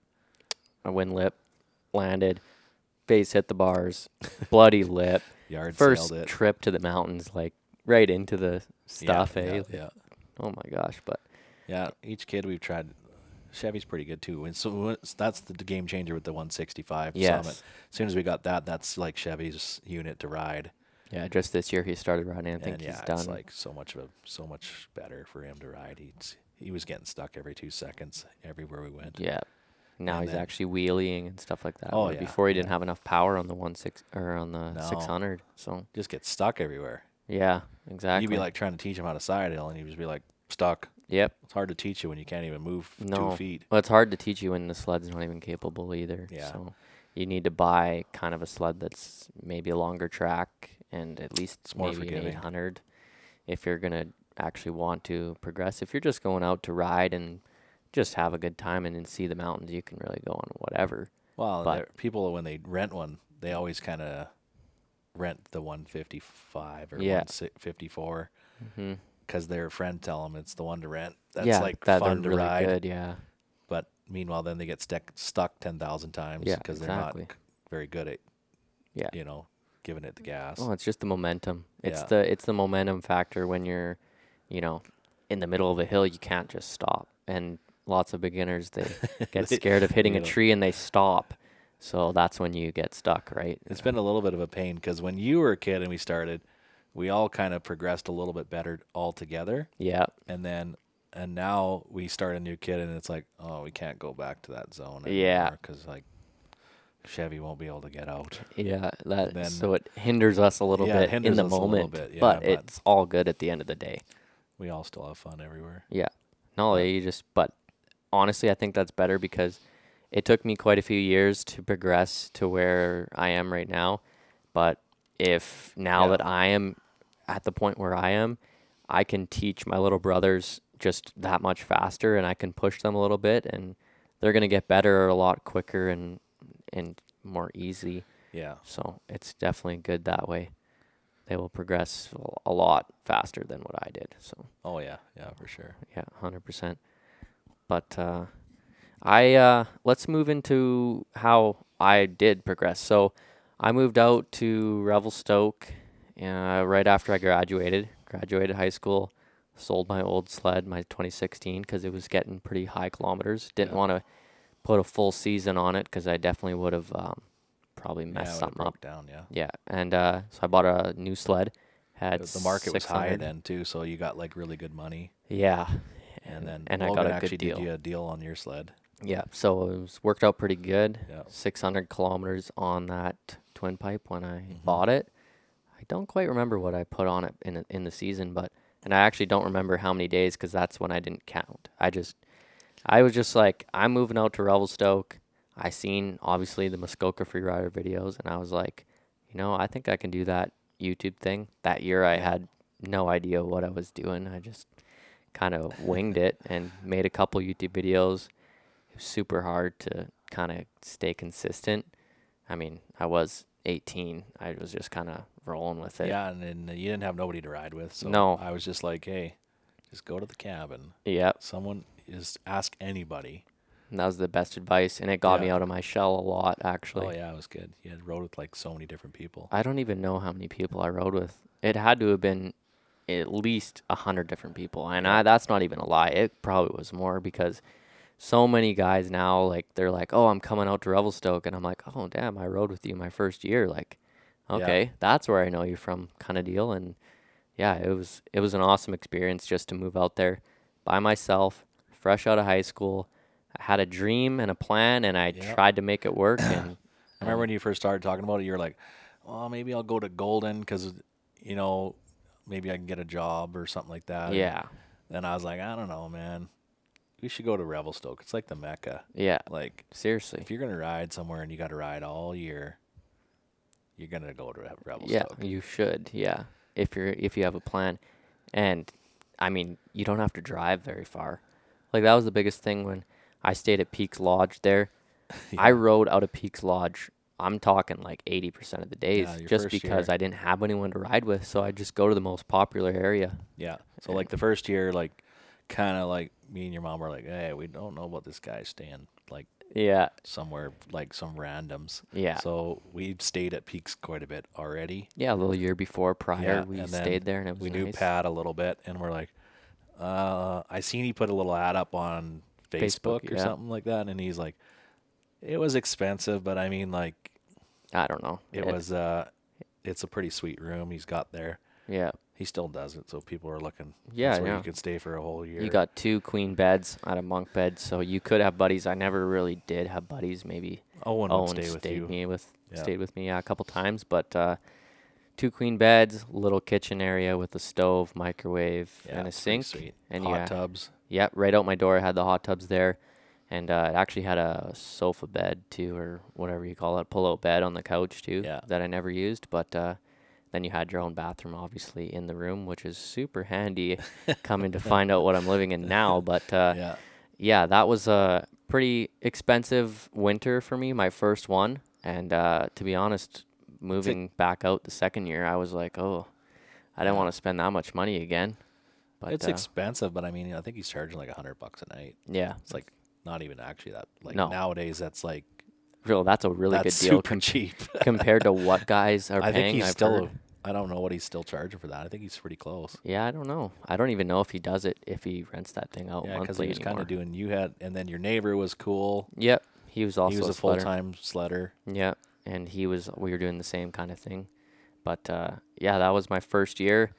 wind lip, landed, face hit the bars, bloody lip. yard First sailed it. trip to the mountains, like right into the stuff. Yeah. Oh my gosh! But Yeah, each kid we've tried. Chevy's pretty good too, and so that's the game changer with the 165 Yes. Summit. As soon as we got that, that's like Chevy's unit to ride. yeah, just this year he started riding. I think And he's yeah, done. it's like so much better for him to ride. He was getting stuck every 2 seconds everywhere we went. Yeah, Now And he's then- actually wheeling and stuff like that. Oh, where yeah, Before he didn't yeah. have enough power on the 1.6 or on the No. 600. So Just get stuck everywhere. yeah, exactly. You'd be like trying to teach him how to side hill, and he'd just be like stuck. yep. It's hard to teach you when you can't even move No. 2 feet. Well, it's hard to teach you when the sled's not even capable either. Yeah. So you need to buy kind of a sled that's maybe a longer track and at least It's more maybe an forgiving. 800 if you're going to actually want to progress. If you're just going out to ride and just have a good time and then see the mountains, you can really go on whatever. Well, But- people, when they rent one, they always kind of rent the 155 or Yeah. 154 hmm because their friend tell them it's the one to rent. That's yeah, like that fun to they're really ride. good, yeah. But meanwhile, then they get stuck 10,000 times Yeah, because exactly. they're not very good at, Yeah. giving it the gas. Well, it's just the momentum. It's Yeah. the momentum factor when you're, in the middle of a hill. You can't just stop. And lots of beginners they get scared of hitting a tree and they stop. So that's when you get stuck, right? It's been a little bit of a pain because when you were a kid and we started, we all kind of progressed a little bit better all together. Yeah. And now we start a new kid and it's like, oh, we can't go back to that zone Yeah. anymore because like Chevy won't be able to get out. Yeah, Then- so it hinders us a little Yeah, it bit in hinders the us a little moment, bit, yeah, but but- it's all good at the end of the day. We all still have fun everywhere. Yeah. No, but honestly, I think that's better because it took me quite a few years to progress to where I am right now. But if now Yeah. that I am at the point where I am, I can teach my little brothers just that much faster and I can push them a little bit and they're going to get better a lot quicker and more easy. Yeah. So it's definitely good that way. They will progress a lot faster than what I did. So Oh yeah, yeah, for sure. yeah, 100%. But let's move into how I did progress. So I moved out to Revelstoke right after I graduated high school. Sold my old sled, my 2016, because it was getting pretty high kilometers. Didn't Yeah. want to put a full season on it because I definitely would have probably Yeah, messed it something up. broke down. Yeah. Yeah, and so I bought a new sled. Had The market was high 600. then too, so you got like really good money. Yeah, And then I Logan got a actually good deal. did you a deal on your sled. Yeah, so it was worked out pretty good. Yeah. 600 kilometers on that twin pipe when I Mhm. bought it. I don't quite remember what I put on it in the season, and I actually don't remember how many days because that's when I didn't count. I was just like, I'm moving out to Revelstoke. I seen obviously the Muskoka Freerider videos, and I was like, I think I can do that YouTube thing. That year I had no idea what I was doing. I just kind of winged it and made a couple YouTube videos. It was super hard to kind of stay consistent. I mean, I was 18. I was just kind of rolling with it. Yeah, and then you didn't have nobody to ride with, so No. I was just like, hey, just go to the cabin. Yep. Someone just ask anybody. And that was the best advice, and it got me Yeah. out of my shell a lot, actually. Oh yeah, it was good. You had rode with like so many different people. I don't even know how many people I rode with. It had to have been at least 100 different people, and that's not even a lie. It probably was more because so many guys now, like, they're like, oh, I'm coming out to Revelstoke, and I'm like, oh, damn, I rode with you my first year. Like, okay, that's where I know you from, kind of deal. And yeah, it was an awesome experience just to move out there by myself, fresh out of high school. I had a dream and a plan, and I Yep. tried to make it work. And I remember when you first started talking about it, you were like, well, maybe I'll go to Golden because, maybe I can get a job or something like that. yeah, And then I was like, I don't know, man. We should go to Revelstoke. It's like the Mecca. yeah, Like, seriously. if you're going to ride somewhere and you got to ride all year, you're going to go to Revelstoke. Yeah, you should. Yeah, if you have a plan, and I mean, you don't have to drive very far. Like, that was the biggest thing when I stayed at Peaks Lodge there. I rode out of Peaks Lodge. I'm talking like 80% of the days, your just first because year. I didn't have anyone to ride with. So I just go to the most popular area. Yeah. So, like, the first year, like, kind of like me and your mom were like, hey, we don't know about this guy staying, like, Yeah, somewhere, like, some randoms. yeah, So, we stayed at Peaks quite a bit already. yeah. A little year before prior, Yeah, we and then stayed there, and it was We nice. knew Pat a little bit, and we're like, I seen he put a little ad up on Facebook or yeah. something like that, and he's like, it was expensive, but I mean, like, I don't know. it was, it's a pretty sweet room he's got there. Yeah, He still does it, so people are looking. Yeah, That's where yeah. you could stay for a whole year. You got 2 queen beds at a bunk bed, so you could have buddies. I never really did have buddies. Maybe Owen would stay with you. Stayed with me a couple times, but 2 queen beds, little kitchen area with a stove, microwave, Yeah, and a it's pretty sink. sweet. And Hot tubs. Yeah, right out my door, I had the hot tubs there. And it actually had a sofa bed, too, or whatever you call it, pull-out bed on the couch, too, Yeah. that I never used. But then you had your own bathroom, obviously, in the room, which is super handy coming to find out what I'm living in now. But, yeah, that was a pretty expensive winter for me, my first one. And to be honest, moving back out the second year, I was like, oh, I didn't want to spend that much money again. But It's expensive, but I mean, I think he's charging like $100 a night. yeah, It's like not even actually that. Like No. nowadays, that's like that's a really that's good deal super cheap. compared to what guys are I paying. think he's I've still. heard. I don't know what he's still charging for that. I think he's pretty close. Yeah, I don't know. I don't even know if he does it, if he rents that thing out Yeah, because monthly he was kind anymore. of doing. You had, and then your neighbor was cool. Yep, he was also He was a sledder. full-time sledder. Yeah, and we were doing the same kind of thing. But yeah, that was my first year.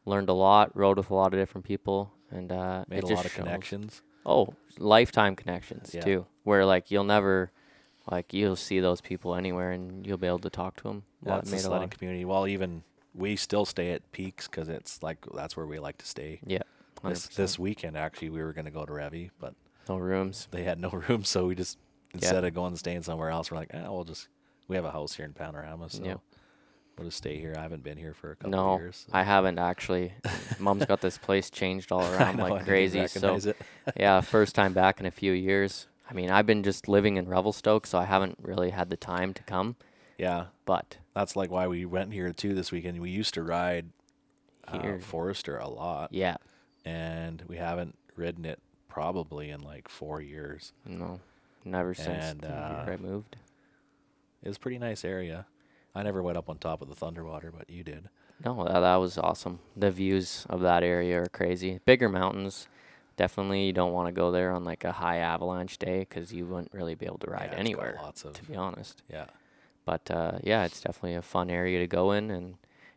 Learned a lot, rode with a lot of different people, and Made a lot of connections. Oh, lifetime connections Yeah. too, where like you'll see those people anywhere and you'll be able to talk to them. Yeah, it's the sledding community. Well, even we still stay at Peaks because it's like that's where we like to stay. Yeah, This weekend actually we were going to go to Revy, but no rooms. they had no room, so we just instead of going and staying somewhere else, we're like, we have a house here in Panorama, so we'll just stay here. I haven't been here for a couple of years. I haven't actually. Mom's got this place changed all around I like crazy. So it. yeah, first time back in a few years. I mean, I've been just living in Revelstoke, so I haven't really had the time to come. Yeah, But that's like why we went here too this weekend. We used to ride here, Forester a lot, yeah, and we haven't ridden it probably in like 4 years. no, never since And, the year I moved. It was a pretty nice area. I never went up on top of the Thunderwater, but you did. No, that was awesome. The views of that area are crazy. Bigger mountains. Definitely, you don't want to go there on like a high avalanche day because you wouldn't really be able to ride Yeah, it's got anywhere, lots of to be honest. yeah. But yeah, it's definitely a fun area to go in and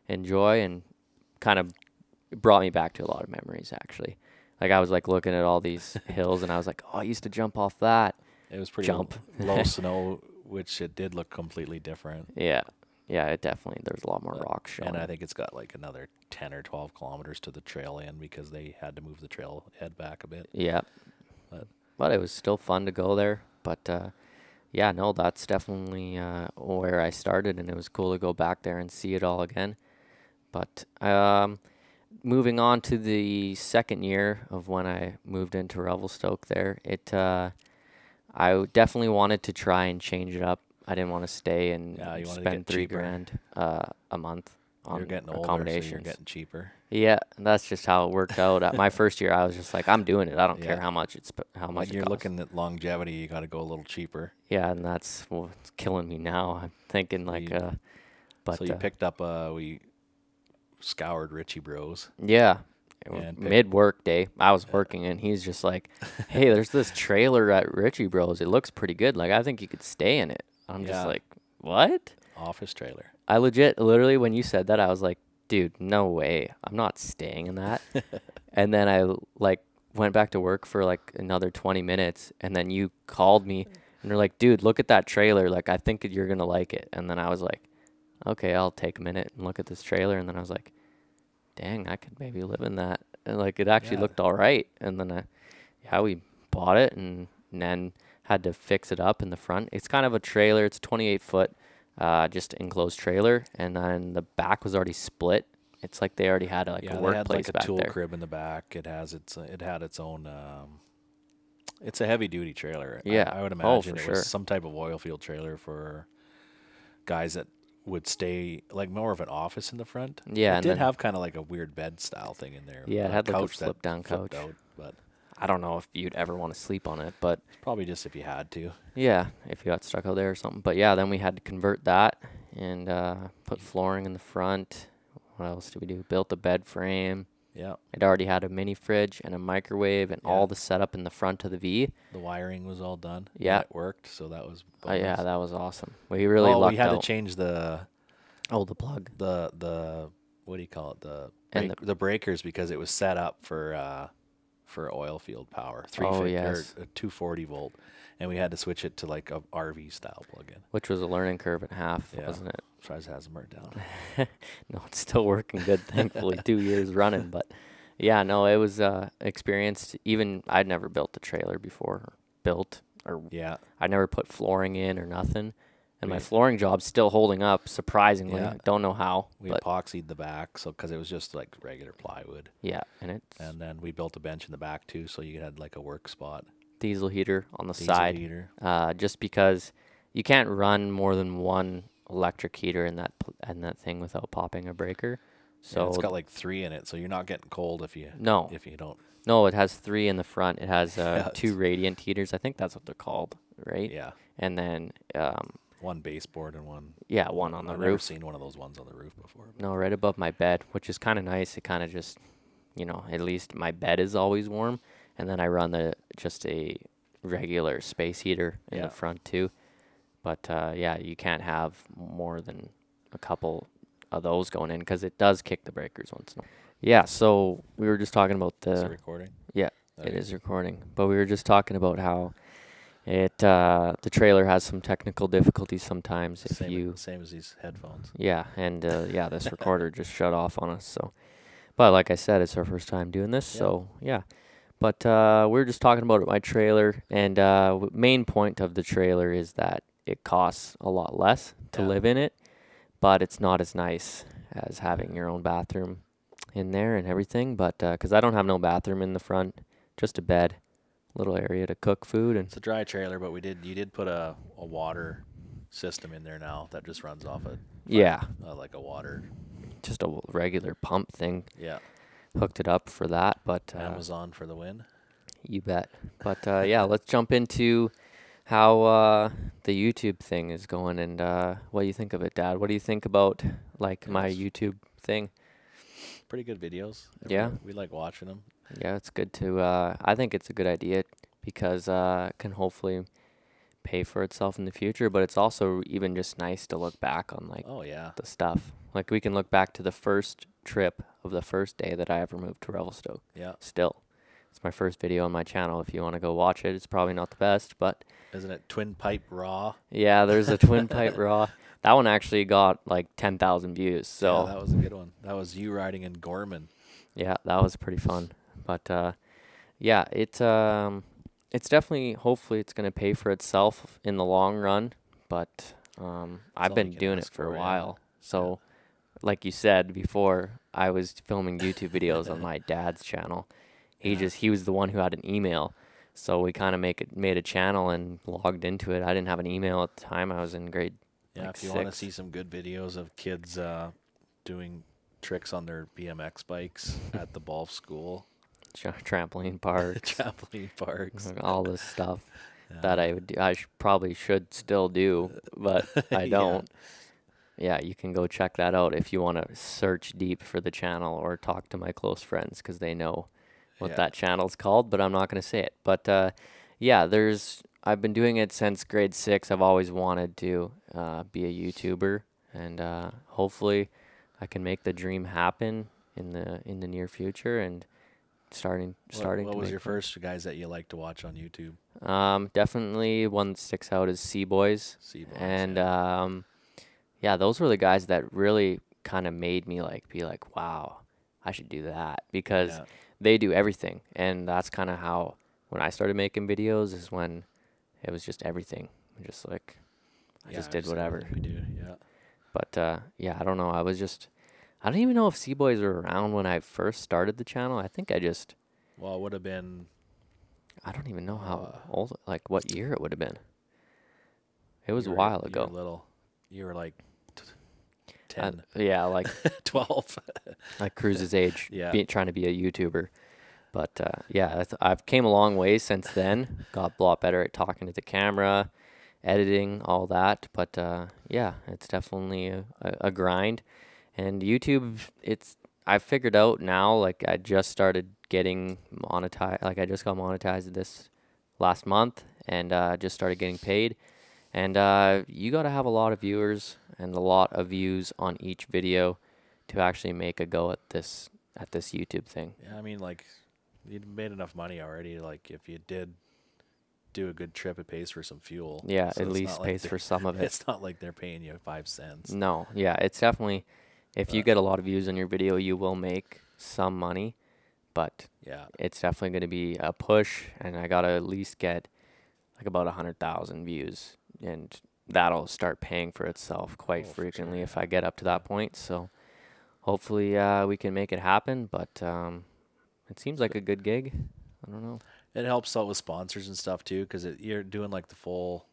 enjoy, and kind of brought me back to a lot of memories actually. Like I was like looking at all these hills and I was like, oh, I used to jump off that. It was pretty Jump. low snow, which it did look completely different. Yeah, it definitely, there's a lot more rocks showing. And I think it's got like another 10 or 12 kilometers to the trail end because they had to move the trail head back a bit. Yeah, But but it was still fun to go there. But yeah, no, that's definitely where I started, and it was cool to go back there and see it all again. But moving on to the second year of when I moved into Revelstoke there, I definitely wanted to try and change it up. I didn't want to stay and Yeah, you wanted to spend get cheaper. $3,000 a month on you're getting older, so accommodations. you're getting cheaper. Yeah, that's just how it worked out. At my first year, I was just like, I'm doing it. I don't care Yeah. how much it's When it you're costs. looking at longevity, you got to go a little cheaper. Yeah, and that's what's killing me now. I'm thinking like, but So you picked up, we scoured Richie Bros. yeah, And mid work day, I was working, and he's just like, "Hey, there's this trailer at Richie Bros. It looks pretty good. Like, I think you could stay in it." I'm just Yeah. like, "What?" Office trailer. I literally, when you said that, I was like, "Dude, no way. I'm not staying in that." And then I like went back to work for like another 20 minutes, and then you called me, and you're like, "Dude, look at that trailer. Like, I think you're gonna like it." And then I was like, "Okay, I'll take a minute and look at this trailer." And then I was like, dang, I could maybe live in that. And like, it actually Yeah. looked all right. And then we bought it and then had to fix it up in the front. It's kind of a trailer. It's a 28-foot just enclosed trailer. And then the back was already split. It's like they already had a They had workplace like a back tool there. crib in the back. It had its own. It's a heavy duty trailer. Yeah. I would Oh, imagine for it sure. was some type of oil field trailer for guys that would stay like more of an office in the front. Yeah, it and did then- have kind of like a weird bed style thing in there. Yeah, it had like a couch that flip-down flipped couch. out, but I don't know if you'd ever want to sleep on it, but probably just if you had to. yeah, if you got stuck out there or something. But yeah, then we had to convert that and put flooring in the front. What else did we do? Built a bed frame. Yeah, It already had a mini fridge and a microwave and Yeah. all the setup in the front of the V. the wiring was all done. and Yeah. it worked. So that was. Yeah, bonus. that was awesome. We really Well, lucked we had out. to change the Oh, the plug. the what do you call it, the And the breakers, because it was set up for oil field power, 350 yes. or a 240 volt, and we had to switch it to like a RV style plug-in. which was a learning curve and a half, Yeah. wasn't it? Tries hasn't burnt down. No, it's still working good, thankfully. 2 years running, but yeah, no, it was experienced. Even I'd never built a trailer before, or Yeah, I never put flooring in or nothing. And my We- flooring job's still holding up, surprisingly. Yeah. I don't know how, we but epoxied the back, so because it was just like regular plywood, yeah, and it's and then we built a bench in the back too, so you had like a work spot. diesel heater on the Diesel side. heater. Just because you can't run more than one electric heater in that thing without popping a breaker. So So it's got like 3 in it, so you're not getting cold if you no, don't. no, it has 3 in the front. It has Yeah, 2 radiant heaters. I think that's what they're called, right? Yeah, And then one baseboard and one. yeah, one on the I've never roof. seen one of those ones on the roof before. No, right above my bed, which is kind of nice. It kind of just, at least my bed is always warm, and then I run just a regular space heater in Yeah. the front too. But yeah, you can't have more than a couple of those going in because it does kick the breakers once in a while. Yeah, so we were just talking about Is it recording? yeah, Okay. it is recording. But we were just talking about how the trailer has some technical difficulties sometimes if you Same as these headphones. yeah, and yeah, this recorder just shut off on us. So, but like I said, it's our first time doing this, Yep. so yeah. But we were just talking about my trailer, and main point of the trailer is that it costs a lot less to Yeah. live in it, but it's not as nice as having your own bathroom in there and everything. But because I don't have no bathroom in the front, just a bed, little area to cook food, and It's a dry trailer, but you did put a water system in there now that just runs off yeah, like a water. just a regular pump thing. Yeah, Hooked it up for that, but Amazon for the win. you bet. But yeah, let's jump into how the YouTube thing is going and what do you think of it, Dad? What do you think about like my Yes. YouTube thing? Pretty good videos. Yeah. We like watching them. Yeah, it's good to. I think it's a good idea because it can hopefully pay for itself in the future. But it's also even just nice to look back on like Oh yeah, the stuff. Like we can look back to the first trip of the first day that I ever moved to Revelstoke. yeah. Still, it's my first video on my channel. If you want to go watch it, it's probably not the best, but Isn't it twin pipe raw? yeah, there's a twin pipe raw. That one actually got like 10,000 views. So Yeah, that was a good one. That was you riding in Gorman. yeah, that was pretty fun. But yeah, it's definitely, hopefully it's gonna pay for itself in the long run. But I've all been you can doing it ask for for, a yeah. while. So like you said before, I was filming YouTube videos on my dad's channel. Yeah. He was the one who had an email. So we kind of made a channel and logged into it. I didn't have an email at the time. I was in grade Yeah, like if you want to 6. see some good videos of kids doing tricks on their BMX bikes at the golf school, Trampoline parks, trampoline parks, all this stuff Yeah. that I would do. Probably should still do, but I Yeah. don't. Yeah, you can go check that out if you want to search deep for the channel or talk to my close friends because they know what Yeah. that channel's called, but I'm not going to say it. But yeah, I've been doing it since grade 6. I've always wanted to be a YouTuber, and hopefully I can make the dream happen in the near future and starting What to was make your one. first guys that you like to watch on YouTube? Definitely one that sticks out is Sea Boys. Seaboys, And yeah. yeah, those were the guys that really kind of made me be like, wow, I should do that because Yeah. they do everything. And that's kind of how when I started making videos is when it was just everything. Just like I just did same whatever. as we do, yeah. But yeah, I don't know. I don't even know if Sea Boys were around when I first started the channel. I think Well, it would have been I don't even know how old, like what year it would have been. It was a you were- while you were ago. little. You were like 10, Yeah, like 12. like Cruz's age, Yeah. trying to be a YouTuber. But yeah, I've came a long way since then. Got a lot better at talking to the camera, editing, all that. But yeah, it's definitely a grind. And YouTube, I figured out now. Like I just started getting monetized. Like I just got monetized this last month, and just started getting paid. And you got to have a lot of viewers and a lot of views on each video to actually make a go at this at this YouTube thing. Yeah, I mean, like, you'd made enough money already. Like, if you did do a good trip, it pays for some fuel. Yeah, So at it's least not like pays for some of it. It's not like they're paying you 5 cents. No, yeah, it's definitely, if you But- get a lot of views on your video, you will make some money, but Yeah. it's definitely going to be a push, and I got to at least get like about 100,000 views, and that'll start paying for itself quite Oh, for frequently sure, if yeah. I get up to that point. So hopefully we can make it happen, but it seems like a good gig. I don't know. It helps out with sponsors and stuff too, because you're doing like the full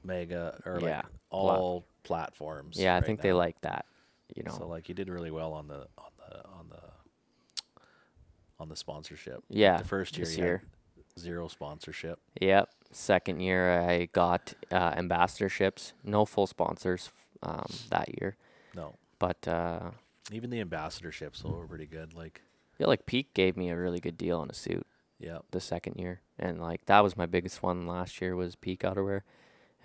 mega or Yeah, like all platforms. Yeah, I right think they now. like that, you know. So like you did really well on the sponsorship. Yeah, The first year this you year. had 0 sponsorship. Yep. Second year, I got ambassadorships. No full sponsors that year, No. but Even the ambassadorships were pretty good. Like, I feel like Peak gave me a really good deal on a suit yeah. the second year, and like that was my biggest one last year was Peak Outerwear,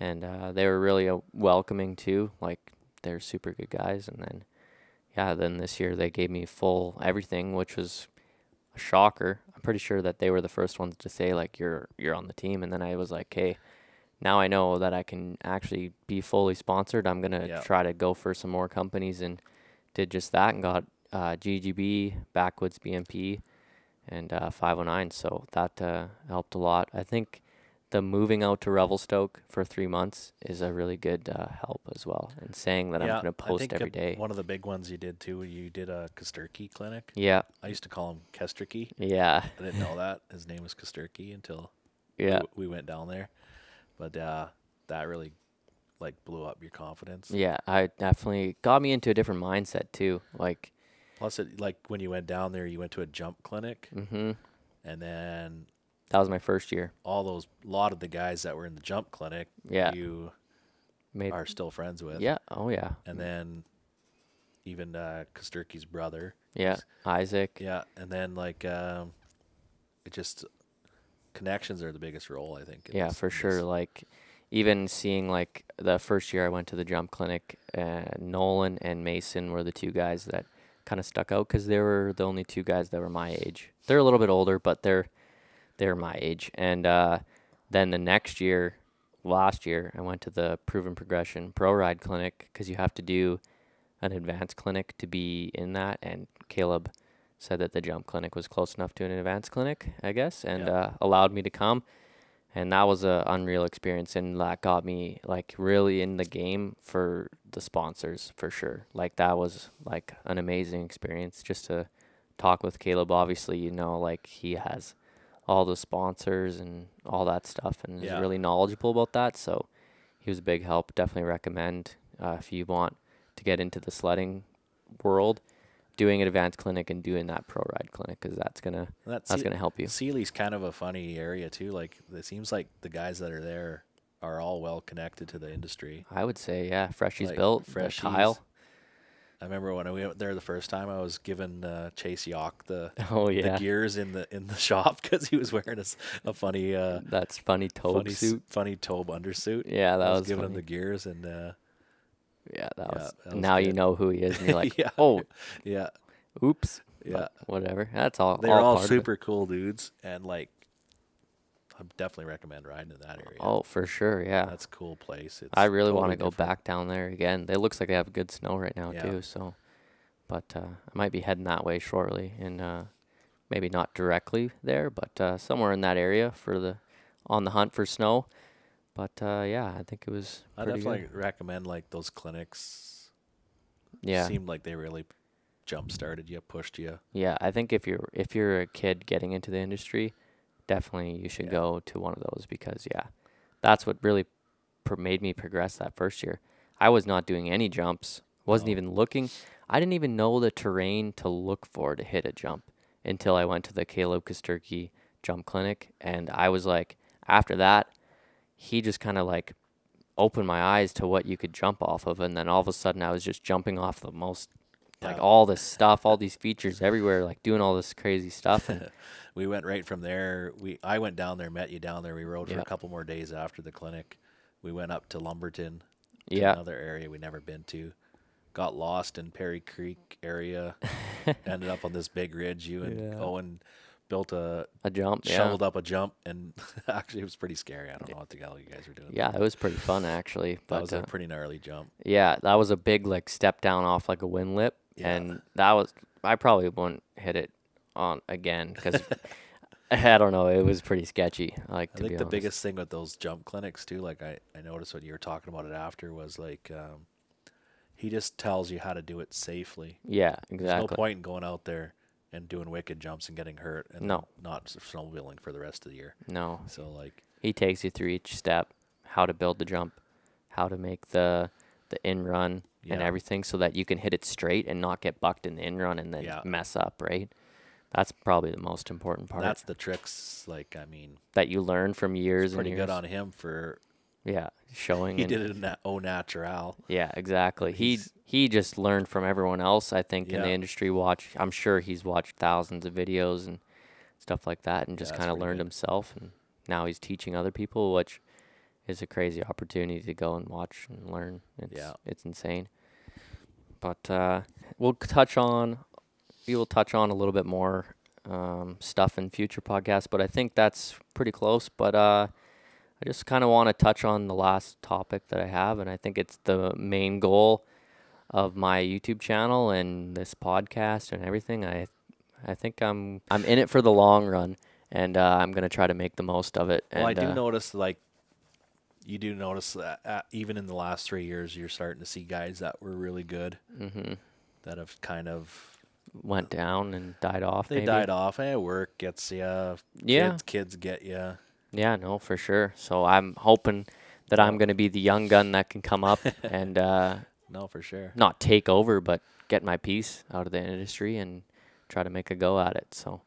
and they were really welcoming too. Like they're super good guys, and then this year they gave me full everything, which was a shocker. I'm pretty sure that they were the first ones to say like you're on the team, and then I was like, hey, now I know that I can actually be fully sponsored. I'm gonna Yeah. try to go for some more companies, and did just that and got GGB, Backwoods BMP, and 509. So that helped a lot. I think the moving out to Revelstoke for 3 months is a really good help as well. And saying that I'm Yeah, gonna I post think every day. one of the big ones you did too, you did a Kosterky clinic. Yeah, I used to call him Kesterky. yeah, I didn't know that. His name was Kosterky until yeah. we went down there. But that really like blew up your confidence. Yeah, I definitely got me into a different mindset too. Like, Plus, like when you went down there, you went to a jump clinic, mm-hmm. and then That was my first year. a lot of the guys that were in the jump clinic, Yeah. you Made. are still friends with. Yeah. Oh yeah. And then even Kosterky's brother. Yeah. Isaac. Yeah, and then like it just connections are the biggest role, I think. Yeah, for sure. Like, even seeing like the first year I went to the jump clinic, Nolan and Mason were the two guys that kind of stuck out because they were the only two guys that were my age. They're a little bit older, but they're my age. And then the next year, last year, I went to the Proven Progression Pro Ride Clinic because you have to do an advanced clinic to be in that. And Caleb said that the jump clinic was close enough to an advanced clinic, I guess, and allowed me to come. And that was a unreal experience, and that got me like really in the game for the sponsors for sure. Like that was like an amazing experience just to talk with Caleb. Obviously, you know, like he has all the sponsors and all that stuff, and is really knowledgeable about that. So he was a big help. Definitely recommend if you want to get into the sledding world, doing an advanced clinic and doing that pro ride clinic, because that's gonna help you. Sealy's kind of a funny area too. Like it seems like the guys that are there are all well connected to the industry. I would say, yeah, Freshies Like, built, Freshies. Kyle. I remember when we went there the first time, I was giving Chase Yock the the gears in the shop because he was wearing a funny that's funny Tobe suit. funny Tobe undersuit. Yeah, that I was giving funny. him the gears and Yeah, that was. that was Now you good. know who he is, and you're like, yeah, oh, yeah, oops. yeah. But whatever. That's all. They're all part of it. super cool dudes, and like I definitely recommend riding in that area. Oh, for sure. Yeah. That's a cool place. It's I really want totally to go different. back down there again. It looks like they have good snow right now Yeah. too. So, but I might be heading that way shortly, and maybe not directly there, but somewhere in that area on the hunt for snow. But yeah, I think it was. I pretty definitely good. recommend like those clinics. Yeah. Seemed like they really jump started you, pushed you. Yeah, I think if you're a kid getting into the industry, definitely you should go to one of those, because that's what really made me progress that first year. I was not doing any jumps, wasn't even looking. I didn't even know the terrain to look for to hit a jump until I went to the Caleb Kosterky jump clinic, and I was like, after that, he just kind of like opened my eyes to what you could jump off of, and then all of a sudden I was just jumping off the most. Like all this stuff, all these features everywhere, like doing all this crazy stuff. And We went right from there. I went down there, met you down there. We rode for a couple more days after the clinic. We went up to Lumberton, to another area we never been to. got lost in Perry Creek area, ended up on this big ridge. You and Yeah. Owen built A jump, shoveled up a jump, and actually it was pretty scary. I don't know what the hell you guys were doing. Yeah, it was pretty fun actually. That But was a pretty gnarly jump. yeah, that was a big like step down off like a wind lip, Yeah. and that was I probably wouldn't hit it on again because I don't know, it was pretty sketchy. Like I to think be the honest. biggest thing with those jump clinics too, like I noticed when you were talking about it after, was like he just tells you how to do it safely. Yeah, There's exactly. no point in going out there and doing wicked jumps and getting hurt and No. not snowmobiling for the rest of the year. No, So like he takes you through each step, how to build the jump, how to make the in run and Yeah. everything, so that you can hit it straight and not get bucked in the in run and then Yeah. mess up. Right. That's probably the most important part. that's the tricks. Like I mean, that you learn from years it's pretty and years. good on him for Yeah, showing. he and, did it au natural. Yeah, exactly. He's- He just learned from everyone else. I think in the Yeah. industry. I'm sure he's watched thousands of videos and stuff like that, and just that's kind of pretty learned good. himself. And now he's teaching other people, which is a crazy opportunity to go and watch and learn. It's insane. But we will touch on a little bit more stuff in future podcasts. But I think that's pretty close. But I just kind of want to touch on the last topic that I have, and I think it's the main goal of my YouTube channel and this podcast and everything. I think I'm in it for the long run, and I'm gonna try to make the most of it. Well, and, I do notice, like, you do notice that even in the last 3 years, you're starting to see guys that were really good that have kind of went down and died off. they maybe. died off. Hey, work gets you. Yeah. Kids get you. Yeah, no, for sure. So I'm hoping that I'm gonna be the young gun that can come up and No, for sure. not take over, but get my piece out of the industry and try to make a go at it. So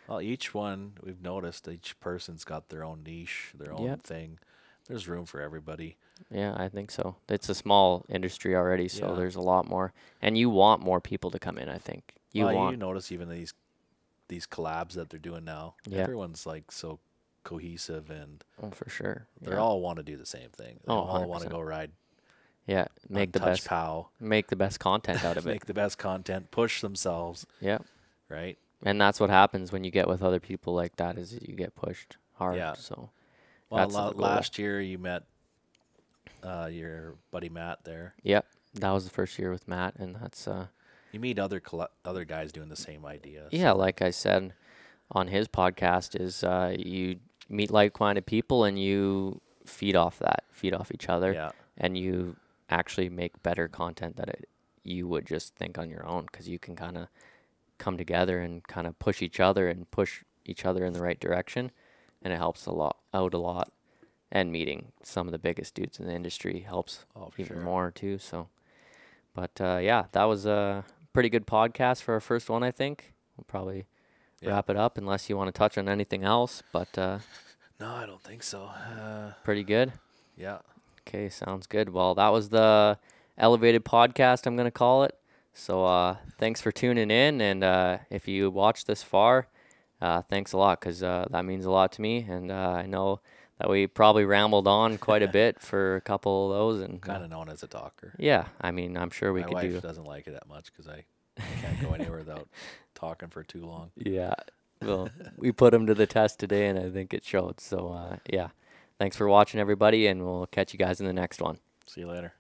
Well, each one we've noticed, each person's got their own niche, their own Yep. thing. There's room for everybody. yeah, I think so. It's a small industry already, so Yeah. there's a lot more, and you want more people to come in. I think you Well, want. you notice even these collabs that they're doing now. Yeah. Everyone's like so cohesive, and Oh, for sure. they Yeah. all want to do the same thing. They Oh, all want to 100%. go ride. Yeah, make the Untouched best. POW. Make the best content out of it. Make the best content. Push themselves. Yeah, Right. and that's what happens when you get with other people like that. Is you get pushed hard. Yeah. So Well, that's the goal. last year you met your buddy Matt there. Yep, that was the first year with Matt, and that's You meet other guys doing the same idea. yeah, like I said on his podcast, is you meet like-minded people and you feed off each other, Yeah. and you actually make better content that you would just think on your own, because you can kind of come together and kind of push each other in the right direction, and it helps out a lot. And meeting some of the biggest dudes in the industry helps Oh, for even sure. more too. So, but yeah, that was a pretty good podcast for our first one. I think we'll probably Yeah. wrap it up unless you want to touch on anything else. But No, I don't think so. pretty good. Yeah. Okay, sounds good. Well, that was the elevated podcast, I'm gonna call it. So thanks for tuning in, and if you watched this far, thanks a lot, because that means a lot to me, and I know that we probably rambled on quite a bit for a couple of those, and Kind of known as a talker. yeah, I mean, I'm sure we My could wife do. doesn't like it that much because I can't go anywhere without talking for too long. Yeah, well, we put him to the test today, and I think it showed. So yeah, thanks for watching, everybody, and we'll catch you guys in the next one. See you later.